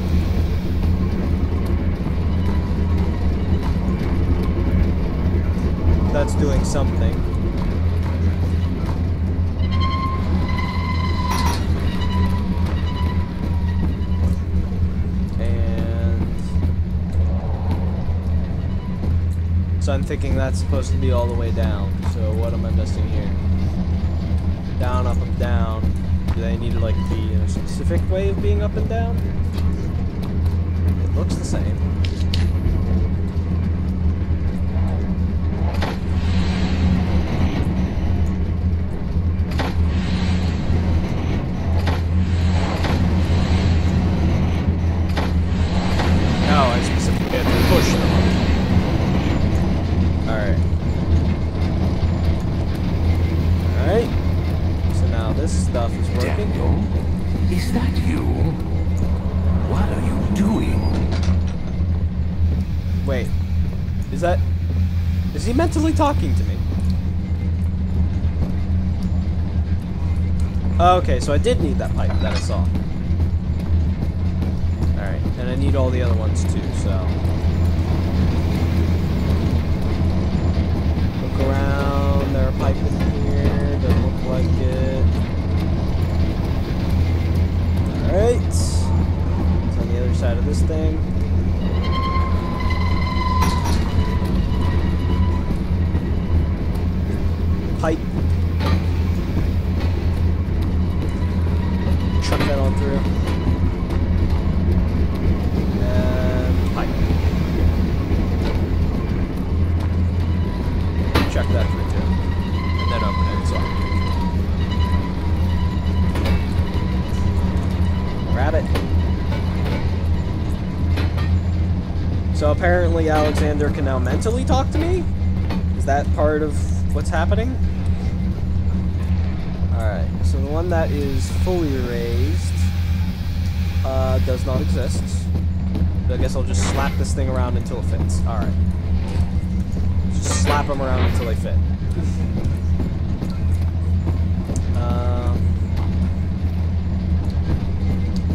That's doing something. So I'm thinking that's supposed to be all the way down. So what am I missing here? Down, up, and down. Do they need to like be in a specific way of being up and down? It looks the same. No, I specifically had to push them. Alright. So now this stuff is working. Daniel, is that you? What are you doing? Wait. Is he mentally talking to me? Okay, so I did need that pipe that I saw. Alright, and I need all the other ones too, so. Look around, there are pipe in here, doesn't look like it. Alright. It's on the other side of this thing. Pipe. Chuck that on through. And pipe. Check that through too. And then open it as well. Grab it. So apparently Alexander can now mentally talk to me? Is that part of what's happening? Alright, so the one that is fully erased does not exist. So I guess I'll just slap this thing around until it fits. Alright. Just slap them around until they fit.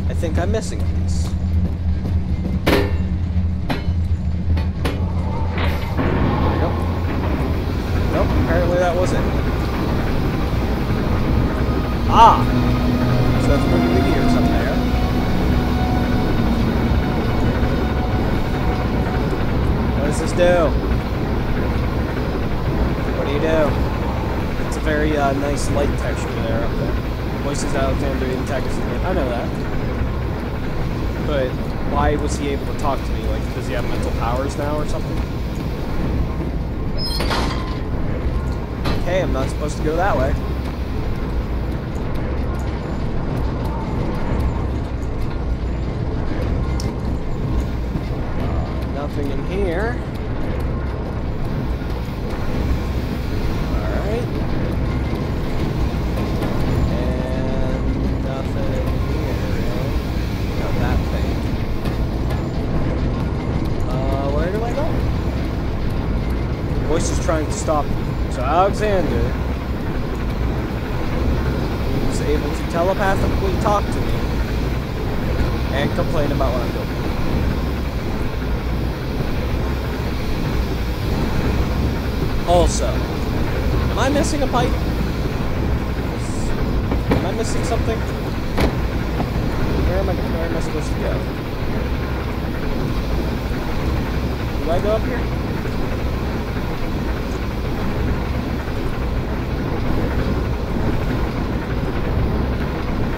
I think I'm missing a piece. There we go. Nope, apparently that was it. Ah! So that's moving the gears up there. What does this do? What do you do? It's a very nice light texture there up there. Voices Alexander antagonist. I know that. But why was he able to talk to me? Like, does he have mental powers now or something? Okay, I'm not supposed to go that way. Nothing in here. Alright. And nothing in here, really. Got that thing. Where do I go? The voice is trying to stop me. So Alexander was able to telepathically talk to me and complain about what I'm doing. Also, am I missing a pipe? Am I missing something? Where am I supposed to go? Do I go up here?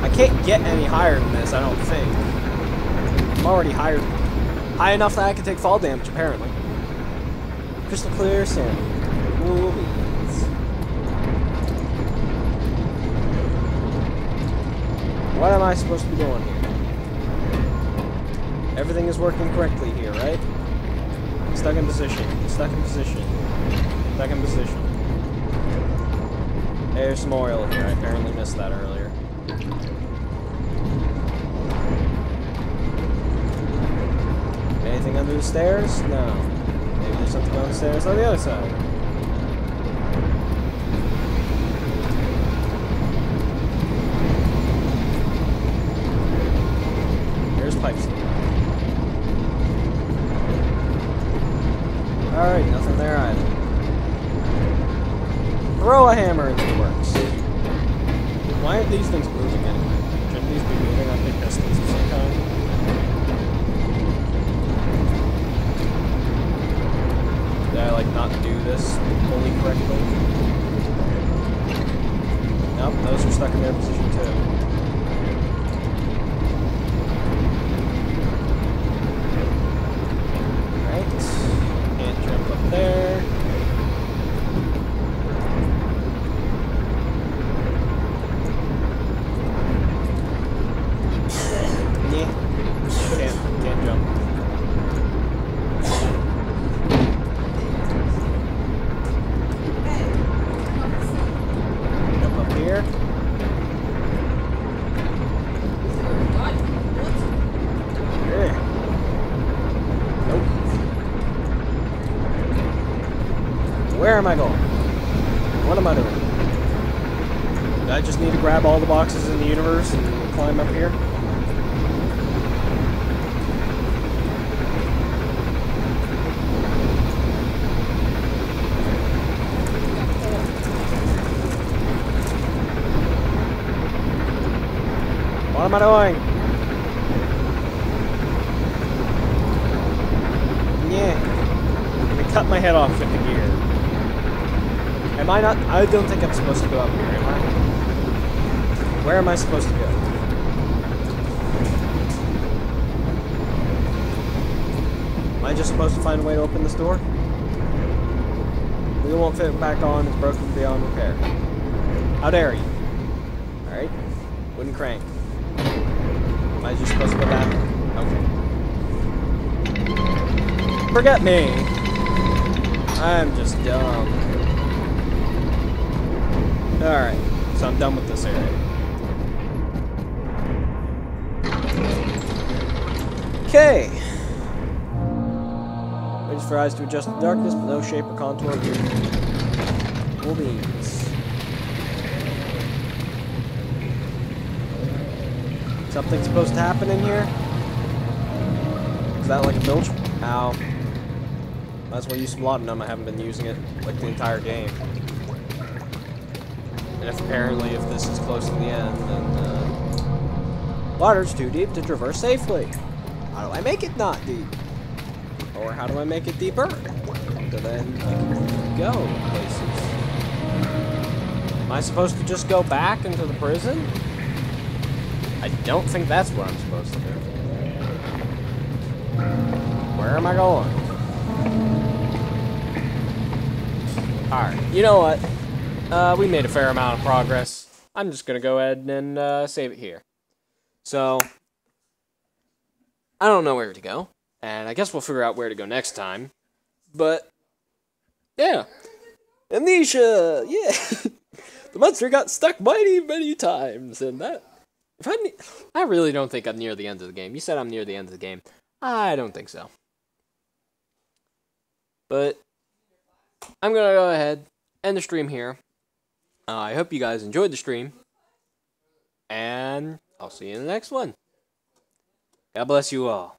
I can't get any higher than this, I don't think. I'm already high enough that I can take fall damage, apparently. Crystal clear sand. Movies. What am I supposed to be doing here? Everything is working correctly here, right? Stuck in position. Stuck in position. Stuck in position. There's some oil here. I apparently missed that earlier. Anything under to the stairs? No. Maybe there's something on the stairs on the other side. Here's pipes. Alright, nothing there either. Throw a hammer into the works. Why aren't these things moving anyway? Shouldn't these be moving? I think pistons of some kind. Did I, like, not do this fully correctly? Nope, those are stuck in their position too. Alright. Can't jump up there. Can't jump. Jump up here. Here. Nope. Where am I going? What am I doing? Do I just need to grab all the boxes in the universe and climb up here? What am I doing? Yeah. I'm gonna cut my head off with the gear. Am I not? I don't think I'm supposed to go up here, am I? Where am I supposed to go? Am I just supposed to find a way to open this door? Wheel won't fit back on, it's broken beyond repair. How dare you? Alright. Wooden crank. Am I just supposed to go back? Okay. Forget me. I'm just dumb. Alright. So I'm done with this area. Okay. Waits for eyes to adjust to darkness, but no shape or contour here. Cool beans. Something's supposed to happen in here? Is that like a bilge? Ow. Might as well use some laudanum. I haven't been using it like the entire game. And apparently if this is close to the end, then water's too deep to traverse safely. How do I make it not deep? Or how do I make it deeper? So then you can go places. Am I supposed to just go back into the prison? I don't think that's what I'm supposed to do. Where am I going? Alright, you know what? We made a fair amount of progress. I'm just gonna go ahead and save it here. So, I don't know where to go. And I guess we'll figure out where to go next time. But, yeah. Amnesia! Yeah! The monster got stuck many times, and that... I really don't think I'm near the end of the game. You said I'm near the end of the game. I don't think so. But I'm going to go ahead, end the stream here. I hope you guys enjoyed the stream. And I'll see you in the next one. God bless you all.